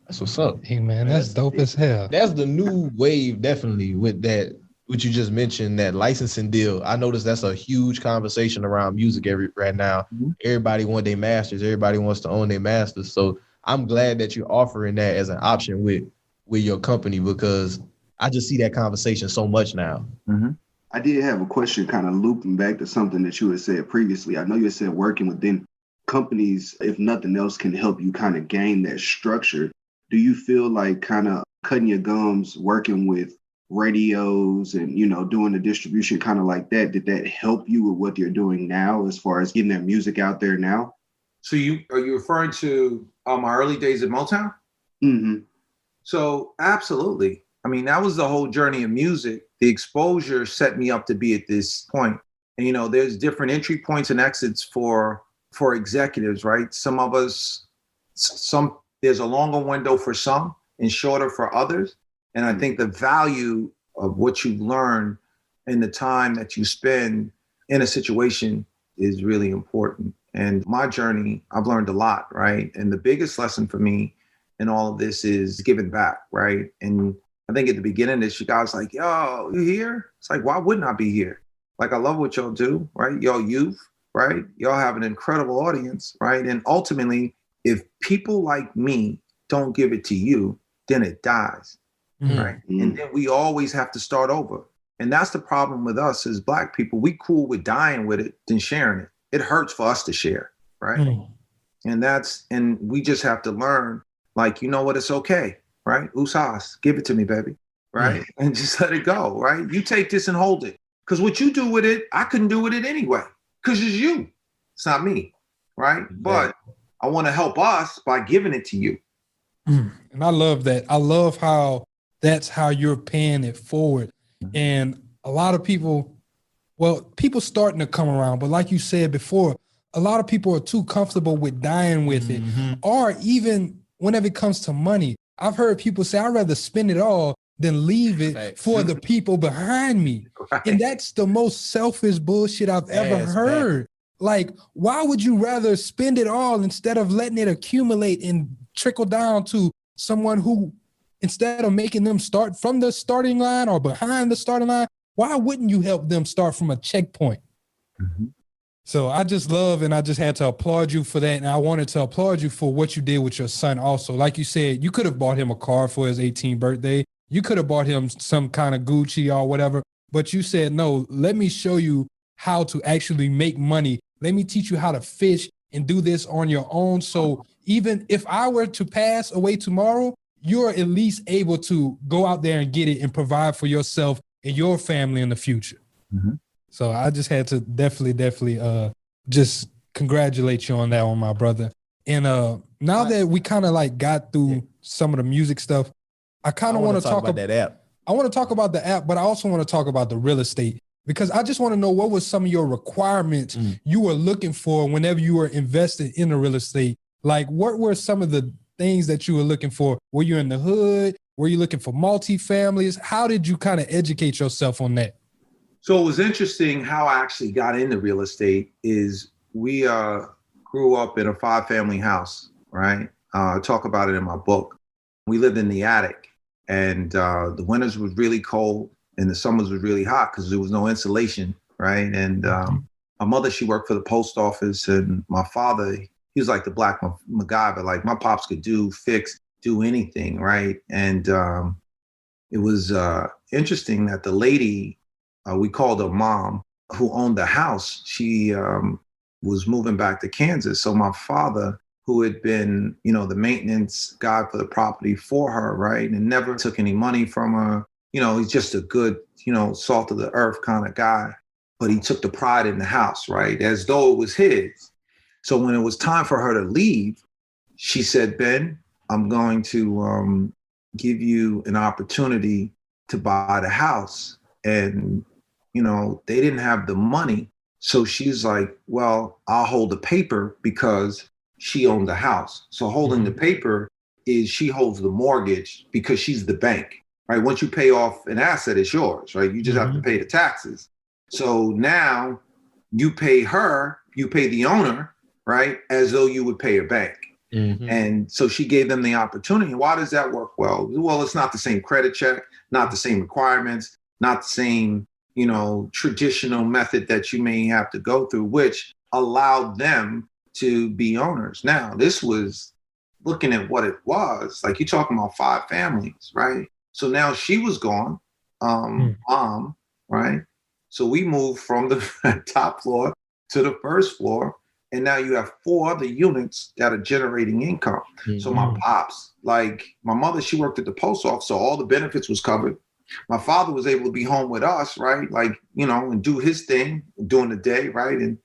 That's what's up. Hey, man, that's dope as hell. That's the new wave, definitely, with that, what you just mentioned, that licensing deal. I noticed that's a huge conversation around music right now. Everybody wants their masters. Everybody wants to own their masters. So I'm glad that you're offering that as an option with your company, because I just see that conversation so much now. I did have a question kind of looping back to something that you had said previously. I know you said working within companies, if nothing else, can help you kind of gain that structure. Do you feel like kind of cutting your gums, working with radios and, you know, doing the distribution kind of like that, did that help you with what you're doing now as far as getting that music out there now? So are you referring to my early days at Motown? So absolutely. I mean, that was the whole journey of music. The exposure set me up to be at this point. And, you know, there's different entry points and exits for executives, right? Some of us, there's a longer window for some and shorter for others. And I think the value of what you learn and the time that you spend in a situation is really important. And my journey, I've learned a lot, right? And the biggest lesson for me in all of this is giving back, right? And I think at the beginning of this, you guys like, yo, you here? It's like, why wouldn't I be here? Like, I love what y'all do, right? Y'all youth, right? Y'all have an incredible audience, right? And ultimately, if people like me don't give it to you, then it dies, right? And then we always have to start over. And that's the problem with us as Black people. We cool with dying with it than sharing it. It hurts for us to share, right? And we just have to learn, like, you know what, it's okay, right? Usas, give it to me, baby, right? And just let it go, right? You take this and hold it. Because what you do with it, I couldn't do with it anyway, because it's you. It's not me, right? But I want to help us by giving it to you. And I love that. I love how that's how you're paying it forward. And a lot of people, people starting to come around, but like you said before, a lot of people are too comfortable with dying with it. Or even whenever it comes to money, I've heard people say, I'd rather spend it all than leave it for the people behind me. And that's the most selfish bullshit I've ever heard. Like, why would you rather spend it all instead of letting it accumulate and trickle down to someone who, instead of making them start from the starting line or behind the starting line, why wouldn't you help them start from a checkpoint? So I just love, and I just had to applaud you for that. And I wanted to applaud you for what you did with your son also. Like you said, you could have bought him a car for his 18th birthday. You could have bought him some kind of Gucci or whatever, but you said, no, let me show you how to actually make money. Let me teach you how to fish and do this on your own. So even if I were to pass away tomorrow, you're at least able to go out there and get it and provide for yourself and your family in the future. So I just had to definitely just congratulate you on that one, my brother. And now that we kind of like got through some of the music stuff, I kind of want to talk about that app. I want to talk about the app, but I also want to talk about the real estate, because I just want to know what was some of your requirements you were looking for whenever you were investing in the real estate. Like, what were some of the things that you were looking for? Were you in the hood? Were you looking for multifamilies? How did you kind of educate yourself on that? So it was interesting how I actually got into real estate is we grew up in a 5-family house, right? I talk about it in my book. We lived in the attic, and the winters was really cold and the summers was really hot because there was no insulation, right? And my mother, she worked for the post office, and my father, he was like the black MacGyver. Like my pops could fix, do anything, right? And it was interesting that the lady, we called her mom, who owned the house, she was moving back to Kansas. So my father, who had been, the maintenance guy for the property for her, right? And never took any money from her. He's just a good, salt of the earth kind of guy. But he took the pride in the house, right? As though it was his. So when it was time for her to leave, she said, Ben, I'm going to give you an opportunity to buy the house. And, they didn't have the money. So she's like, well, I'll hold the paper because she owned the house. So holding the paper is she holds the mortgage because she's the bank, right? Once you pay off an asset, it's yours, right? You just have to pay the taxes. So now you pay her, you pay the owner, right? As though you would pay a bank. And so she gave them the opportunity. Why does that work well? Well, it's not the same credit check, not the same requirements, not the same, traditional method that you may have to go through, which allowed them to be owners. Now, this was looking at what it was. Like you're talking about 5 families, right? So now she was gone, mom, right? So we moved from the top floor to the first floor. And now you have 4 other units that are generating income. So my pops, like my mother, she worked at the post office, so all the benefits was covered. My father was able to be home with us, right? Like, and do his thing during the day, right? And,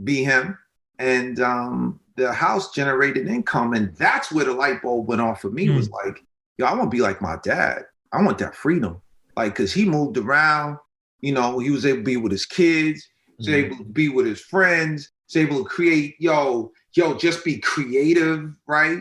be him. And the house generated income. And that's where the light bulb went off for me was like, I want to be like my dad. I want that freedom. Like, cause he moved around, he was able to be with his kids, he was able to be with his friends, he was able to create, just be creative, right?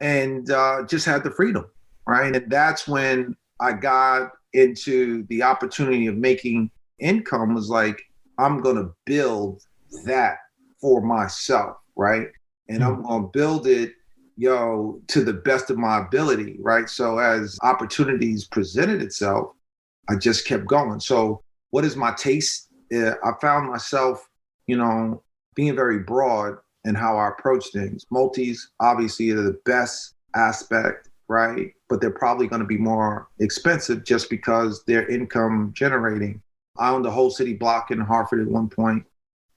And just had the freedom, right? And that's when I got into the opportunity of making income. Was like, I'm going to build that for myself, right? And I'm going to build it, to the best of my ability, right? So as opportunities presented itself, I just kept going. So what is my taste? I found myself, being very broad in how I approach things. Multis, obviously, are the best aspect, right? But they're probably going to be more expensive just because they're income generating. I owned the whole city block in Hartford at one point,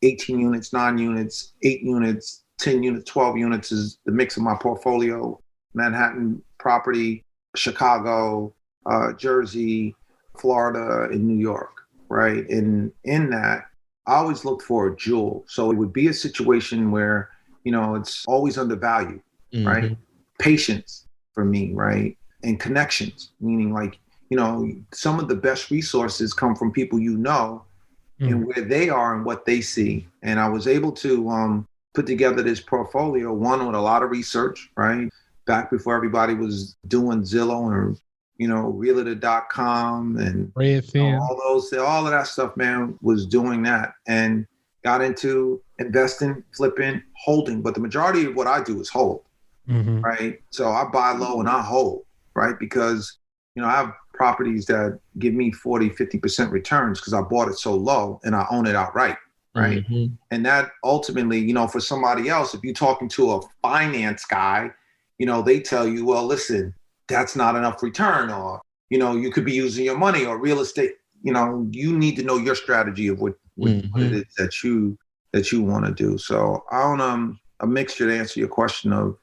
18 units, 9 units, 8 units, 10 units, 12 units is the mix of my portfolio. Manhattan property, Chicago, Jersey, Florida, and New York, right? And in that, I always looked for a jewel. So it would be a situation where, it's always undervalued, right? Patience for me, right? And connections, meaning like, some of the best resources come from people and where they are and what they see. And I was able to put together this portfolio, one with a lot of research, right? Back before everybody was doing Zillow or, Realtor.com and all of that stuff, man, was doing that and got into investing, flipping, holding. But the majority of what I do is hold, right? So I buy low and I hold, right? Because, I have properties that give me 40, 50% returns because I bought it so low and I own it outright, right? And that ultimately, for somebody else, if you're talking to a finance guy, they tell you, well, listen, that's not enough return, or, you could be using your money or real estate. You need to know your strategy of what it is that you want to do. So I own a mixture to answer your question of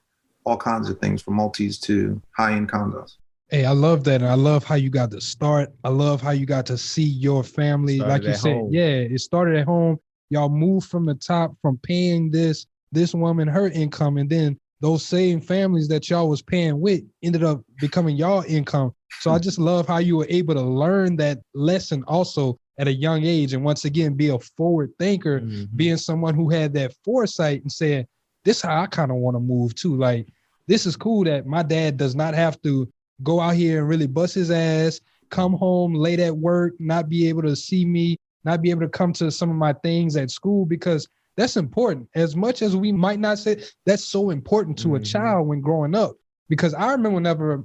all kinds of things from multis to high-end condos. Hey, I love that. And I love how you got to start. I love how you got to see your family. Like you said, it started at home. Y'all moved from the top, from paying this woman her income, and then those same families that y'all was paying with ended up becoming y'all income. So I just love how you were able to learn that lesson also at a young age. And once again, be a forward thinker, being someone who had that foresight and said, this is how I kind of want to move too. Like, this is cool that my dad does not have to go out here and really bust his ass, come home late at work, not be able to see me, not be able to come to some of my things at school, because that's important. As much as we might not say, that's so important to a child when growing up. Because I remember whenever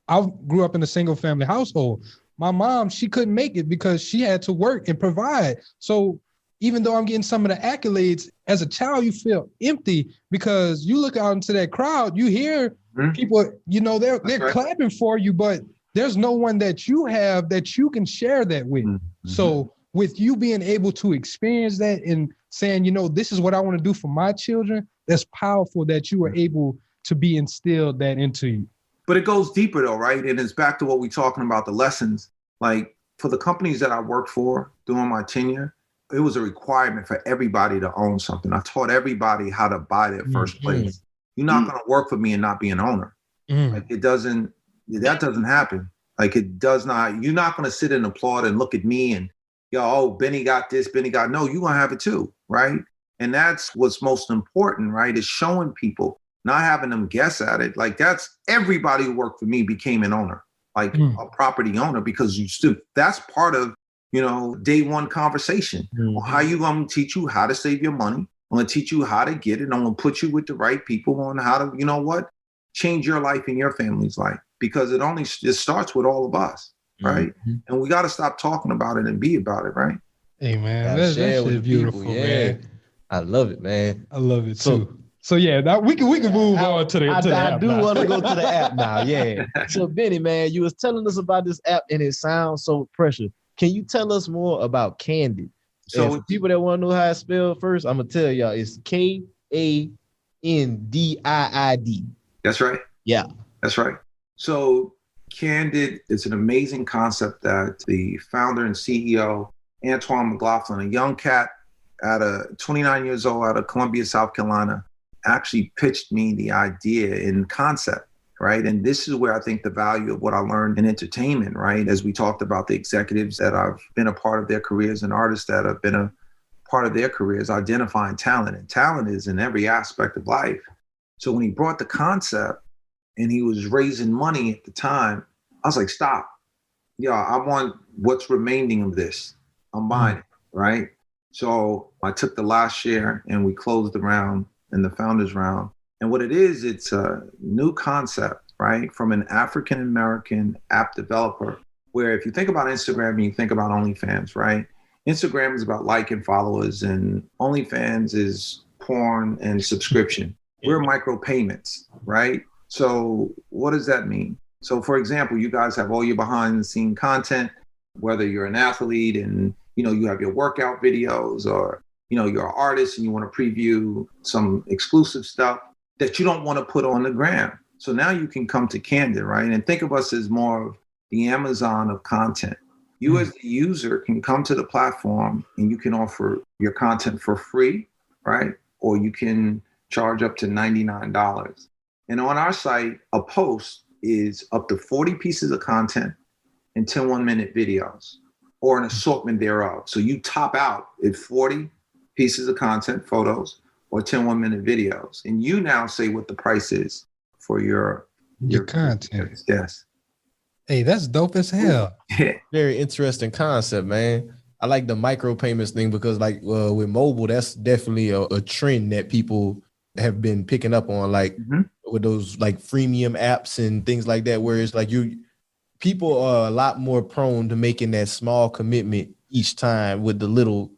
I grew up in a single family household, my mom, she couldn't make it because she had to work and provide. So even though I'm getting some of the accolades, as a child, you feel empty because you look out into that crowd, you hear people, you know, they're clapping for you, but there's no one that you have that you can share that with. So with you being able to experience that and saying, you know, this is what I want to do for my children, that's powerful that you were able to be instilled that into you. But it goes deeper though, right? And it's back to what we're talking about, the lessons. Like for the companies that I worked for during my tenure, it was a requirement for everybody to own something. I taught everybody how to buy their first place. You're not going to work for me and not be an owner. Like that doesn't happen. Like it does not, you're not going to sit and applaud and look at me and, yo, oh, Benny got this, Benny got, no, you're going to have it too, right? And that's what's most important, right? Is showing people, not having them guess at it. Like that's everybody who worked for me became an owner, like a property owner, because you stood, that's part of, you know, day one conversation. Well, how you going to teach you how to save your money? I'm going to teach you how to get it. I'm going to put you with the right people on how to, you know what, change your life and your family's life, because it starts with all of us, right? And we got to stop talking about it and be about it, right? Hey, man, that's beautiful, man. I love it, man. I love it too. So yeah, now we can move on to the app. I do want to go to the app now. Yeah. So Benny, man, you was telling us about this app and it sounds so precious. Can you tell us more about Candid? So for people that want to know how it's spelled first, I'm gonna tell y'all it's K-A-N-D-I-I-D. That's right. Yeah. That's right. So Candid is an amazing concept that the founder and CEO, Antoine McLaughlin, a young cat at 29 years old out of Columbia, South Carolina, actually pitched me the idea in concept, right? And this is where I think the value of what I learned in entertainment, right? As we talked about the executives that I've been a part of their careers and artists that have been a part of their careers, identifying talent. And talent is in every aspect of life. So when he brought the concept and he was raising money at the time, I was like, stop. Yeah, I want what's remaining of this. I'm buying it, right? So I took the last share and we closed the round in the founders round. And what it is, it's a new concept, right? From an African-American app developer, where if you think about Instagram and you think about OnlyFans, right? Instagram is about like and followers, and OnlyFans is porn and subscription. We're micropayments, right? So what does that mean? So for example, you guys have all your behind the scene content, whether you're an athlete and, you know, you have your workout videos, or, you know, you're an artist and you want to preview some exclusive stuff that you don't want to put on the gram. So now you can come to Candid, right? And think of us as more of the Amazon of content. You as the user can come to the platform and you can offer your content for free, right? Or you can charge up to $99. And on our site, a post is up to 40 pieces of content and 10 one-minute videos, or an assortment thereof. So you top out at 40 pieces of content, photos, or 10 one-minute videos. And you now say what the price is for your content. Yes. Hey, that's dope as hell. Very interesting concept, man. I like the micropayments thing because, like, with mobile, that's definitely a trend that people have been picking up on, like with those like freemium apps and things like that, where it's like people are a lot more prone to making that small commitment each time with the little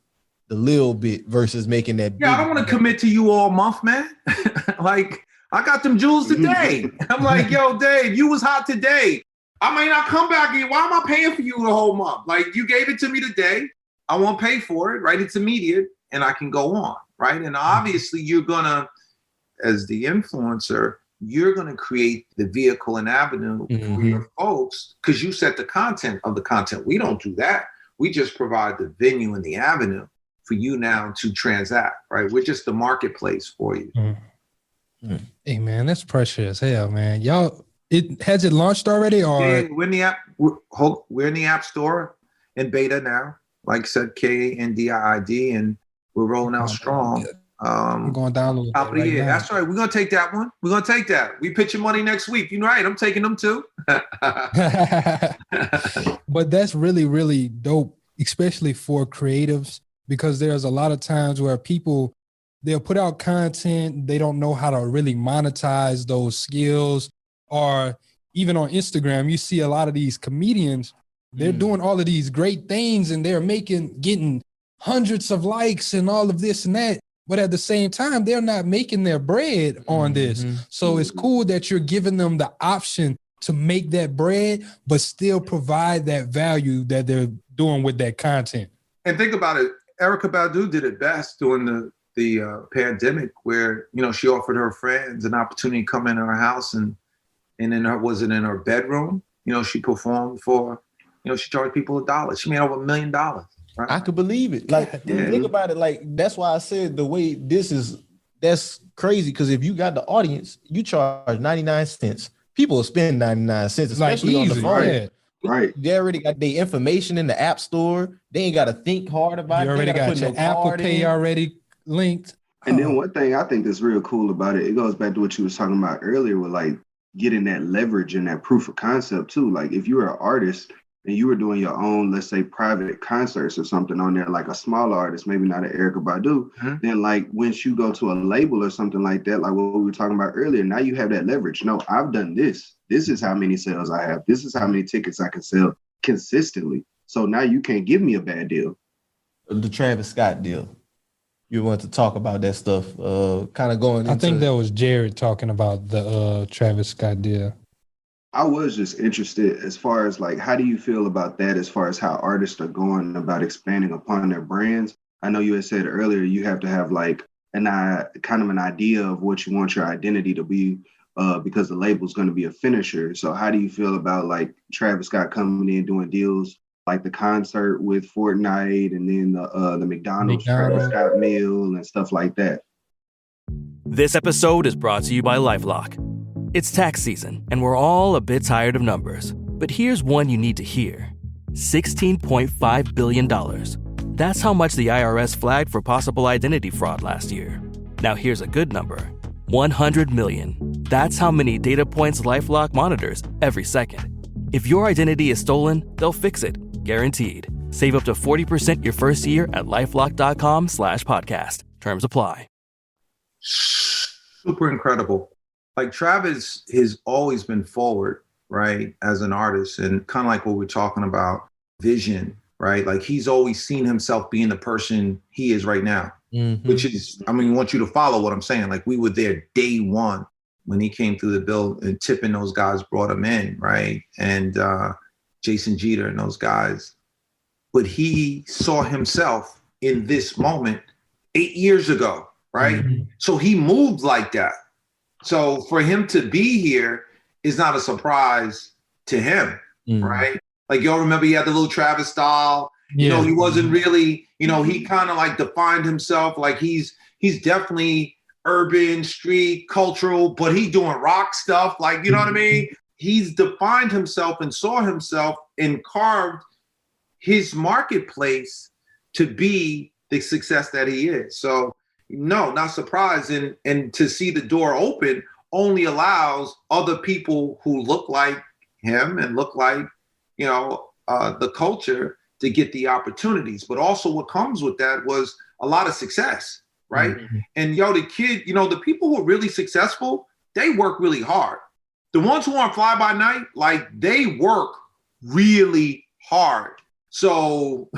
bit versus making that. Yeah, I don't want to commit to you all month, man. Like, I got them jewels today. I'm like, yo, Dave, you was hot today. I may not come back again. Why am I paying for you the whole month? Like, you gave it to me today. I won't pay for it, right? It's immediate and I can go on, right? And obviously you're gonna, as the influencer, you're gonna create the vehicle and avenue for your folks because you set the content of the content. We don't do that. We just provide the venue and the avenue for you now to transact, right? We're just the marketplace for you. Hey, man, that's precious as hell, man. Y'all, has it launched already? Or yeah, we're in the app. We're in the app store in beta now. Like I said, K-A-N-D-I-I-D, and we're rolling out strong. I'm going down top of the year. That's right. We're gonna take that one. We're gonna take that. We pitching money next week. You're right. I'm taking them too. But that's really, really dope, especially for creatives, because there's a lot of times where people, they'll put out content, they don't know how to really monetize those skills. Or even on Instagram, you see a lot of these comedians, they're doing all of these great things and they're getting hundreds of likes and all of this and that. But at the same time, they're not making their bread on this. So it's cool that you're giving them the option to make that bread, but still provide that value that they're doing with that content. And think about it. Erykah Badu did it best during the pandemic, where, you know, she offered her friends an opportunity to come in her house and in her bedroom, you know, she performed for, you know, she charged people $1. She made over $1 million. Right? I could believe it. Like, think about it. Like, that's why I said the way that's crazy. Because if you got the audience, you charge 99 cents. People will spend 99 cents, especially on the phone. Right. They already got their information in the app store. They ain't got to think hard about it. You already got your Apple Pay already linked. And then one thing I think that's real cool about it, it goes back to what you was talking about earlier with like getting that leverage and that proof of concept too. Like if you were an artist and you were doing your own, let's say, private concerts or something on there, like a smaller artist, maybe not an Erykah Badu, then like once you go to a label or something like that, like what we were talking about earlier, now you have that leverage. No, I've done this. This is how many sales I have. This is how many tickets I can sell consistently. So now you can't give me a bad deal. The Travis Scott deal. You want to talk about that stuff, kind of going into... I think that was Jared talking about the Travis Scott deal. I was just interested as far as like, how do you feel about that as far as how artists are going about expanding upon their brands? I know you had said earlier you have to have like kind of an idea of what you want your identity to be because the label's going to be a finisher. So how do you feel about like Travis Scott coming in doing deals like the concert with Fortnite and then the McDonald's Travis Scott meal and stuff like that? This episode is brought to you by LifeLock. It's tax season, and we're all a bit tired of numbers. But here's one you need to hear. $16.5 billion. That's how much the IRS flagged for possible identity fraud last year. Now here's a good number. 100 million. That's how many data points LifeLock monitors every second. If your identity is stolen, they'll fix it. Guaranteed. Save up to 40% your first year at LifeLock.com/podcast. Terms apply. Super incredible. Like Travis has always been forward, right, as an artist, and kind of like what we're talking about, vision, right? Like he's always seen himself being the person he is right now, which is, I mean, I want you to follow what I'm saying. Like we were there day one when he came through the bill and Tip and those guys brought him in, right? And Jason Jeter and those guys. But he saw himself in this moment 8 years ago, right? So he moved like that. So for him to be here is not a surprise to him, right? Like y'all remember he had the little Travis style. Yeah. You know, he wasn't really, you know, he kind of like defined himself. Like he's definitely urban, street, cultural, but he doing rock stuff. Like, you know what I mean? He's defined himself and saw himself and carved his marketplace to be the success that he is. So no, not surprised. And to see the door open only allows other people who look like him and look like, you know, the culture to get the opportunities. But also what comes with that was a lot of success, right? And the kid, you know, the people who are really successful, they work really hard. The ones who aren't fly by night, like they work really hard. So,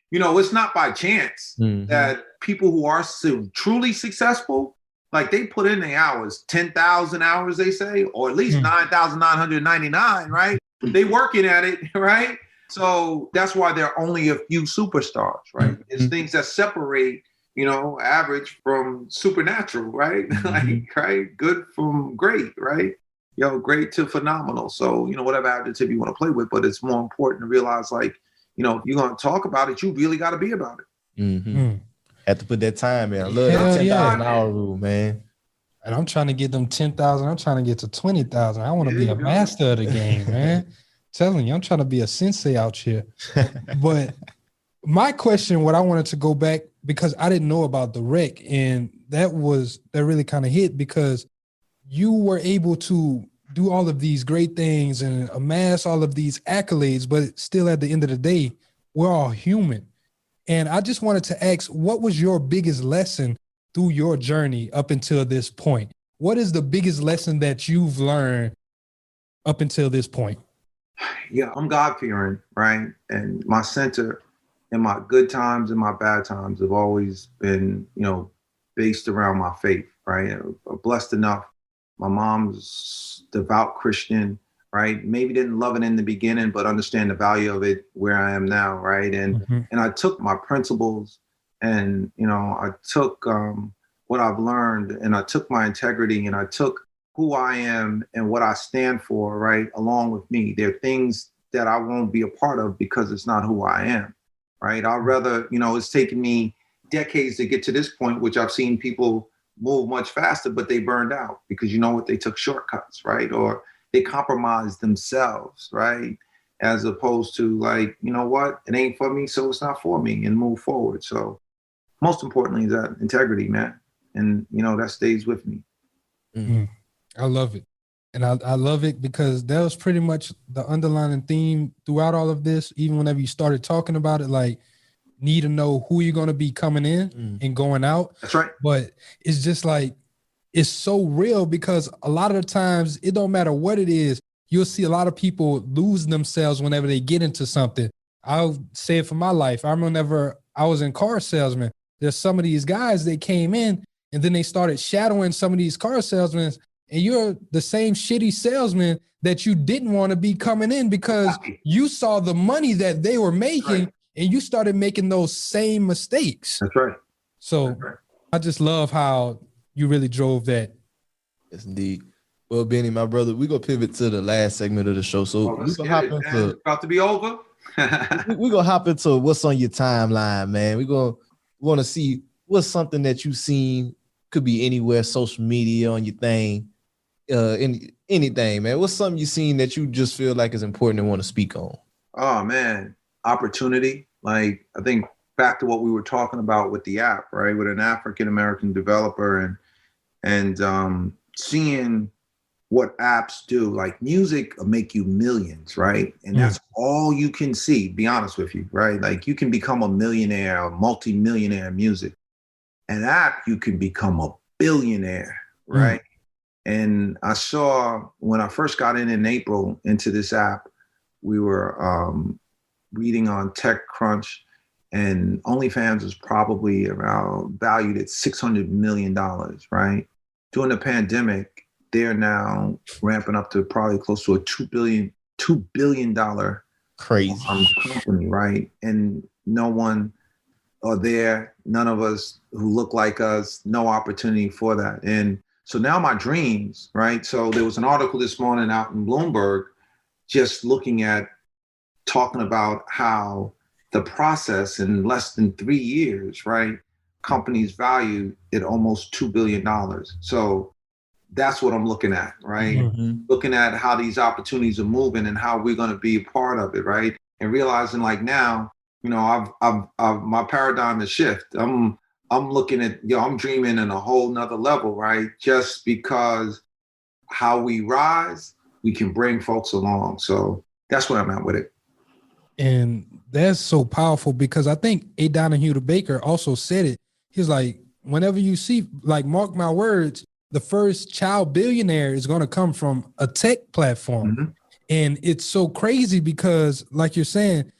you know, it's not by chance that people who are so truly successful, like they put in the hours, 10,000 hours, they say, or at least 9,999, right? They working at it, right? So that's why there are only a few superstars, right? It's things that separate, you know, average from supernatural, right? Like, right? Good from great, right? Great to phenomenal. So, you know, whatever adjective you want to play with, but it's more important to realize, like, you know, if you're going to talk about it, you really got to be about it. Have to put that time in. I love that 10,000 hour rule, man. And I'm trying to get them 10,000. I'm trying to get to 20,000. I want to be a master of the game, man. Telling you, I'm trying to be a sensei out here. But My question, what I wanted to go back, because I didn't know about the rec, and that really kind of hit, because you were able to do all of these great things and amass all of these accolades, but still at the end of the day, we're all human. And I just wanted to ask, what was your biggest lesson through your journey up until this point? What is the biggest lesson that you've learned up until this point? Yeah, I'm God-fearing, right? And my center in my good times and my bad times have always been, based around my faith, right? I'm blessed enough. My mom's devout Christian, right? Maybe didn't love it in the beginning, but understand the value of it where I am now, right? And and I took my principles and, I took what I've learned, and I took my integrity, and I took who I am and what I stand for, right, along with me. There are things that I won't be a part of because it's not who I am, right? I'd rather, it's taken me decades to get to this point, which I've seen people move much faster, but they burned out because they took shortcuts, right? Or they compromised themselves, right? As opposed to like, what, it ain't for me, so it's not for me, and move forward. So most importantly is that integrity, man. And, that stays with me. Mm-hmm. I love it. And I love it because that was pretty much the underlying theme throughout all of this. Even whenever you started talking about it, like, need to know who you're going to be coming in and going out. That's right. But it's just like, it's so real, because a lot of the times it don't matter what it is. You'll see a lot of people lose themselves whenever they get into something. I'll say it for my life. I remember whenever I was in car salesman, there's some of these guys, they came in and then they started shadowing some of these car salesmen, and you're the same shitty salesman that you didn't want to be coming in because you saw the money that they were making, and you started making those same mistakes. That's right. So That's right. I just love how you really drove that. Yes, indeed. Well, Benny, my brother, we're going to pivot to the last segment of the show. So we're going to hop into... It's about to be over. We're going to hop into what's on your timeline, man. We want to see what's something that you've seen, could be anywhere, social media, on your thing, anything, man. What's something you've seen that you just feel like is important and want to speak on? Oh, man. Opportunity. Like, I think back to what we were talking about with the app, right? With an African-American developer and seeing what apps do. Like, music will make you millions, right? And that's all you can see, be honest with you, right? Like, you can become a millionaire, a multi-millionaire in music. An app, you can become a billionaire, right? And I saw when I first got in April into this app, we were reading on TechCrunch, and OnlyFans was probably around valued at $600 million, right? During the pandemic, they're now ramping up to probably close to a $2 billion crazy company, right? And no one are there, none of us who look like us, no opportunity for that. And so now my dreams, right? So there was an article this morning out in Bloomberg just talking about how the process in less than 3 years, right? Companies valued at almost $2 billion. So that's what I'm looking at, right? Looking at how these opportunities are moving and how we're going to be a part of it, right? And realizing like now, I've my paradigm has shifted. I'm looking at, I'm dreaming in a whole nother level, right? Just because how we rise, we can bring folks along. So that's where I'm at with it. And that's so powerful, because I think A. Donahue the Baker also said it. He's like, whenever you see, like, mark my words, the first child billionaire is going to come from a tech platform. And it's so crazy because, like you're saying,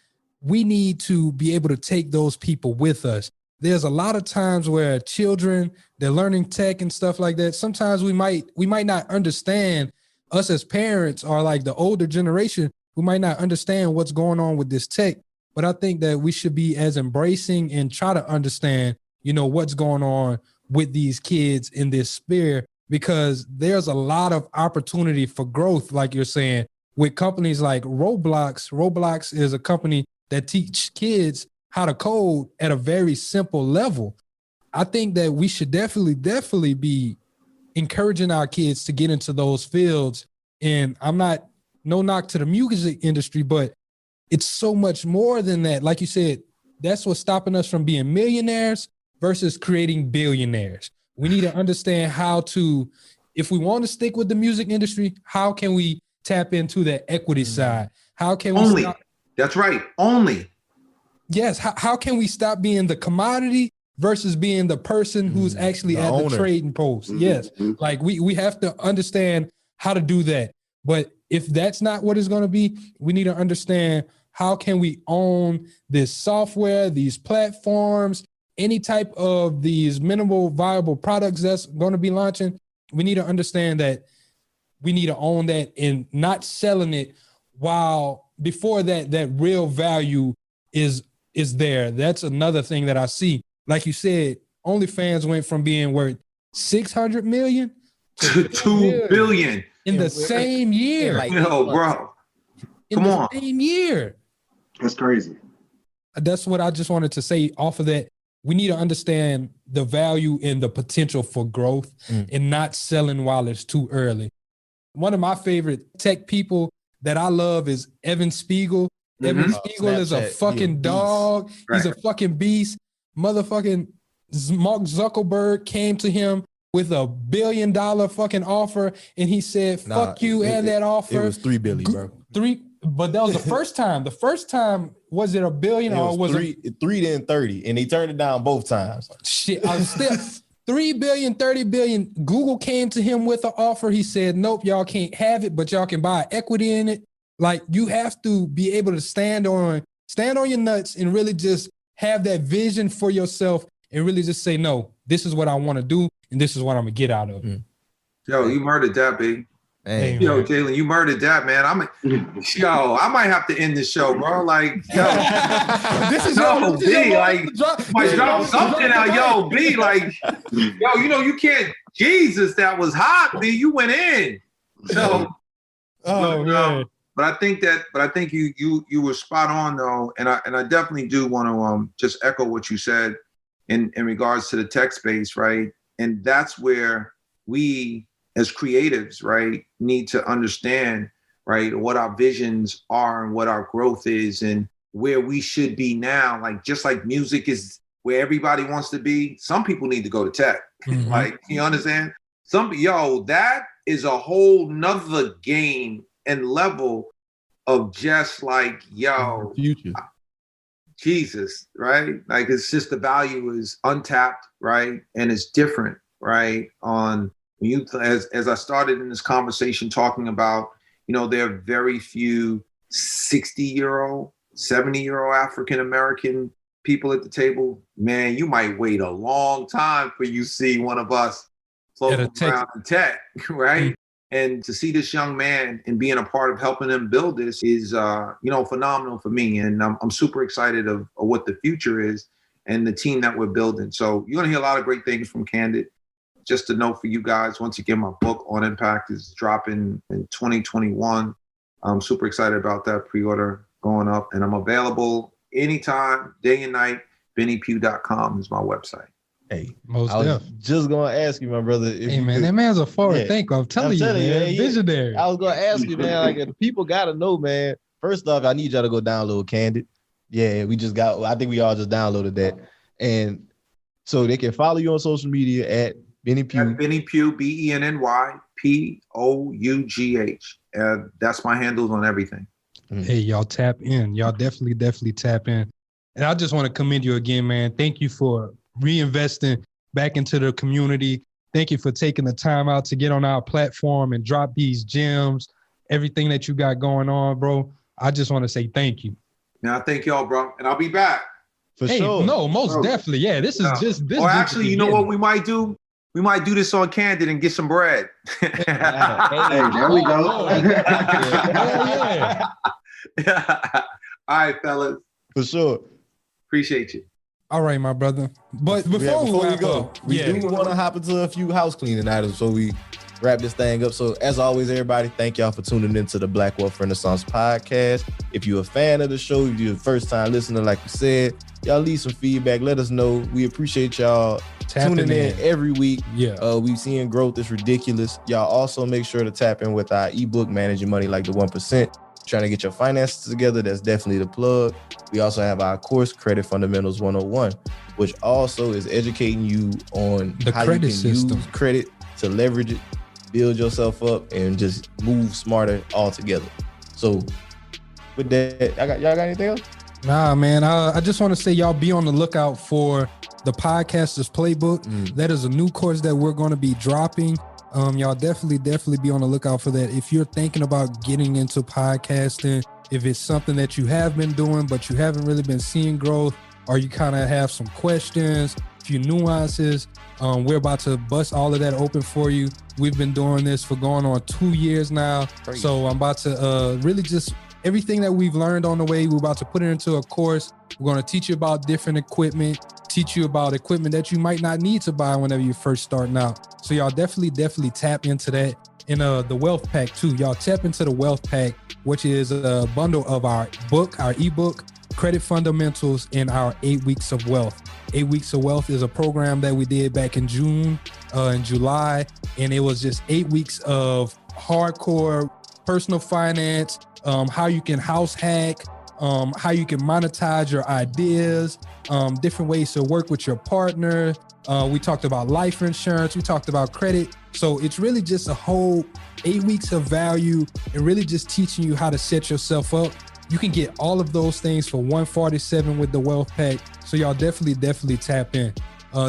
we need to be able to take those people with us. There's a lot of times where children, they're learning tech and stuff like that. Sometimes we might not understand, us as parents or like the older generation, we might not understand what's going on with this tech. But I think that we should be as embracing and try to understand, what's going on with these kids in this sphere, because there's a lot of opportunity for growth, like you're saying, with companies like Roblox. Roblox is a company that teach kids how to code at a very simple level. I think that we should definitely be encouraging our kids to get into those fields. And I'm not, no knock to the music industry, but it's so much more than that. Like you said, That's what's stopping us from being millionaires versus creating billionaires. We need to understand how to, if we want to stick with the music industry, how can we tap into the equity side? How can we stop? That's right. Only. Yes. How can we stop being the commodity versus being the person who's actually at the trading post? Yes. Like we have to understand how to do that. But if that's not what it's going to be, we need to understand how can we own this software, these platforms, any type of these minimal viable products that's going to be launching. We need to understand that we need to own that and not selling it while before that real value is there. That's another thing that I see. Like you said, OnlyFans went from being worth 600 million to 2 billion in the same year. Like, no, bro. Come on. Same year. That's crazy. That's what I just wanted to say off of that. We need to understand the value and the potential for growth and not selling while it's too early. One of my favorite tech people that I love is Evan Spiegel. Evan Spiegel is a fucking dog. Right. He's a fucking beast. Motherfucking Mark Zuckerberg came to him with $1 billion fucking offer, and he said, fuck you and that offer. It was $3 billion, bro. But that was the first time. The first time, was it $1 billion or was it 3 then 30? And he turned it down both times. Shit, I was still 3 billion, 30 billion. Google came to him with an offer. He said, nope, y'all can't have it, but y'all can buy equity in it. Like, you have to be able to stand on your nuts and really just have that vision for yourself and really just say, no, this is what I want to do and this is what I'm gonna get out of it. Yo, you murdered that, baby. Hey, yo, Jalen, you murdered that, man. I might have to end the show, bro. Like, yo, this is B. Like, might drop something out, yo, B. Like, yo, you can't. Jesus, that was hot, B. You went in. So, man. But I think you were spot on though, and I definitely do want to just echo what you said in regards to the tech space, right? And that's where we, as creatives, right, need to understand, right, what our visions are and what our growth is and where we should be now. Like, just like music is where everybody wants to be, some people need to go to tech. Like, you understand? That is a whole nother game and level of just like, future. Jesus, right? Like, it's just the value is untapped, right? And it's different, right? On as I started in this conversation talking about, there are very few 60-year-old, 70-year-old African-American people at the table. Man, you might wait a long time for you see one of us floating around in tech, right? And to see this young man and being a part of helping him build this is, phenomenal for me. And I'm super excited of what the future is and the team that we're building. So you're going to hear a lot of great things from Candid. Just to note for you guys, once again, my book On Impact is dropping in 2021. I'm super excited about that pre-order going up. And I'm available anytime, day and night. BennyPew.com is my website. Hey, I was just going to ask you, my brother. That man's a forward thinker. I'm telling you, man, visionary. I was going to ask you, man, like, people got to know, man. First off, I need y'all to go download Candid. Yeah, I think we all just downloaded that. And so they can follow you on social media at Benny Pough. Benny Pough, BennyPough. That's my handles on everything. Hey, y'all tap in. Y'all definitely tap in. And I just want to commend you again, man. Thank you for reinvesting back into the community. Thank you for taking the time out to get on our platform and drop these gems, everything that you got going on, bro. I just want to say thank you. Now, thank y'all, bro. And I'll be back. For sure. No, most definitely. Yeah, this is just this. Or actually, you know what we might do? We might do this on Candid and get some bread. Hey, there we go. Yeah. All right, fellas. For sure. Appreciate you. All right, my brother. But before we go, we do want to hop into a few house cleaning items so we wrap this thing up. So as always, everybody, thank y'all for tuning into the Black Wealth Renaissance podcast. If you're a fan of the show, if you're a first time listener, like we said, y'all leave some feedback. Let us know. We appreciate y'all tuning in every week. Yeah. We've seen growth. It's ridiculous. Y'all also make sure to tap in with our ebook, Managing Money Like the 1%. trying to get your finances together, that's definitely the plug. We also have our course, Credit Fundamentals 101, which also is educating you on the how credit you can system. use credit to leverage it, build yourself up, and just move smarter altogether. So with that, y'all got anything else? Nah, man. I just want to say y'all be on the lookout for the Podcaster's Playbook. That is a new course that we're going to be dropping. Y'all definitely be on the lookout for that. If you're thinking about getting into podcasting, if it's something that you have been doing, but you haven't really been seeing growth, or you kind of have some questions, a few nuances, we're about to bust all of that open for you. We've been doing this for going on 2 years now. Crazy. So I'm about to really just everything that we've learned on the way, we're about to put it into a course. We're going to teach you about different equipment, teach you about equipment that you might not need to buy whenever you're first starting out. So y'all definitely tap into that. And the wealth pack too. Y'all tap into the wealth pack, which is a bundle of our book, our ebook, Credit Fundamentals, and our 8 Weeks of Wealth. 8 Weeks of Wealth is a program that we did back in June and July. And it was just 8 weeks of hardcore personal finance, how you can house hack, how you can monetize your ideas, different ways to work with your partner. We talked about life insurance. We talked about credit. So it's really just a whole 8 weeks of value and really just teaching you how to set yourself up. You can get all of those things for $147 with the wealth pack. So y'all definitely tap in.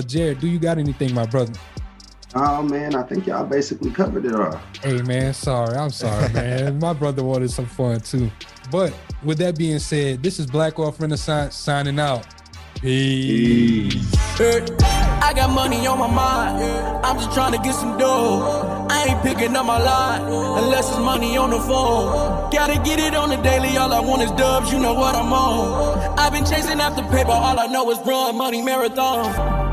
Jared, do you got anything, my brother? Oh man, I think y'all basically covered it all. Hey man, I'm sorry, man. My brother wanted some fun too. But with that being said, this is Black Wealth Renaissance signing out. Peace. I got money on my mind. I'm just trying to get some dough. I ain't picking up my line unless it's money on the phone. Gotta get it on the daily. All I want is dubs. You know what I'm on. I've been chasing after paper. All I know is run money marathon.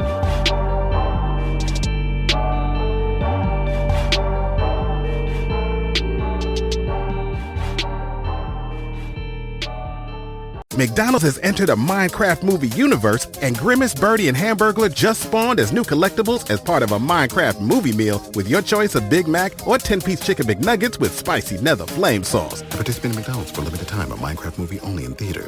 McDonald's has entered a Minecraft movie universe, and Grimace, Birdie, and Hamburglar just spawned as new collectibles as part of a Minecraft movie meal with your choice of Big Mac or 10-piece chicken McNuggets with spicy nether flame sauce. Participate in McDonald's for a limited time. A Minecraft movie only in theaters.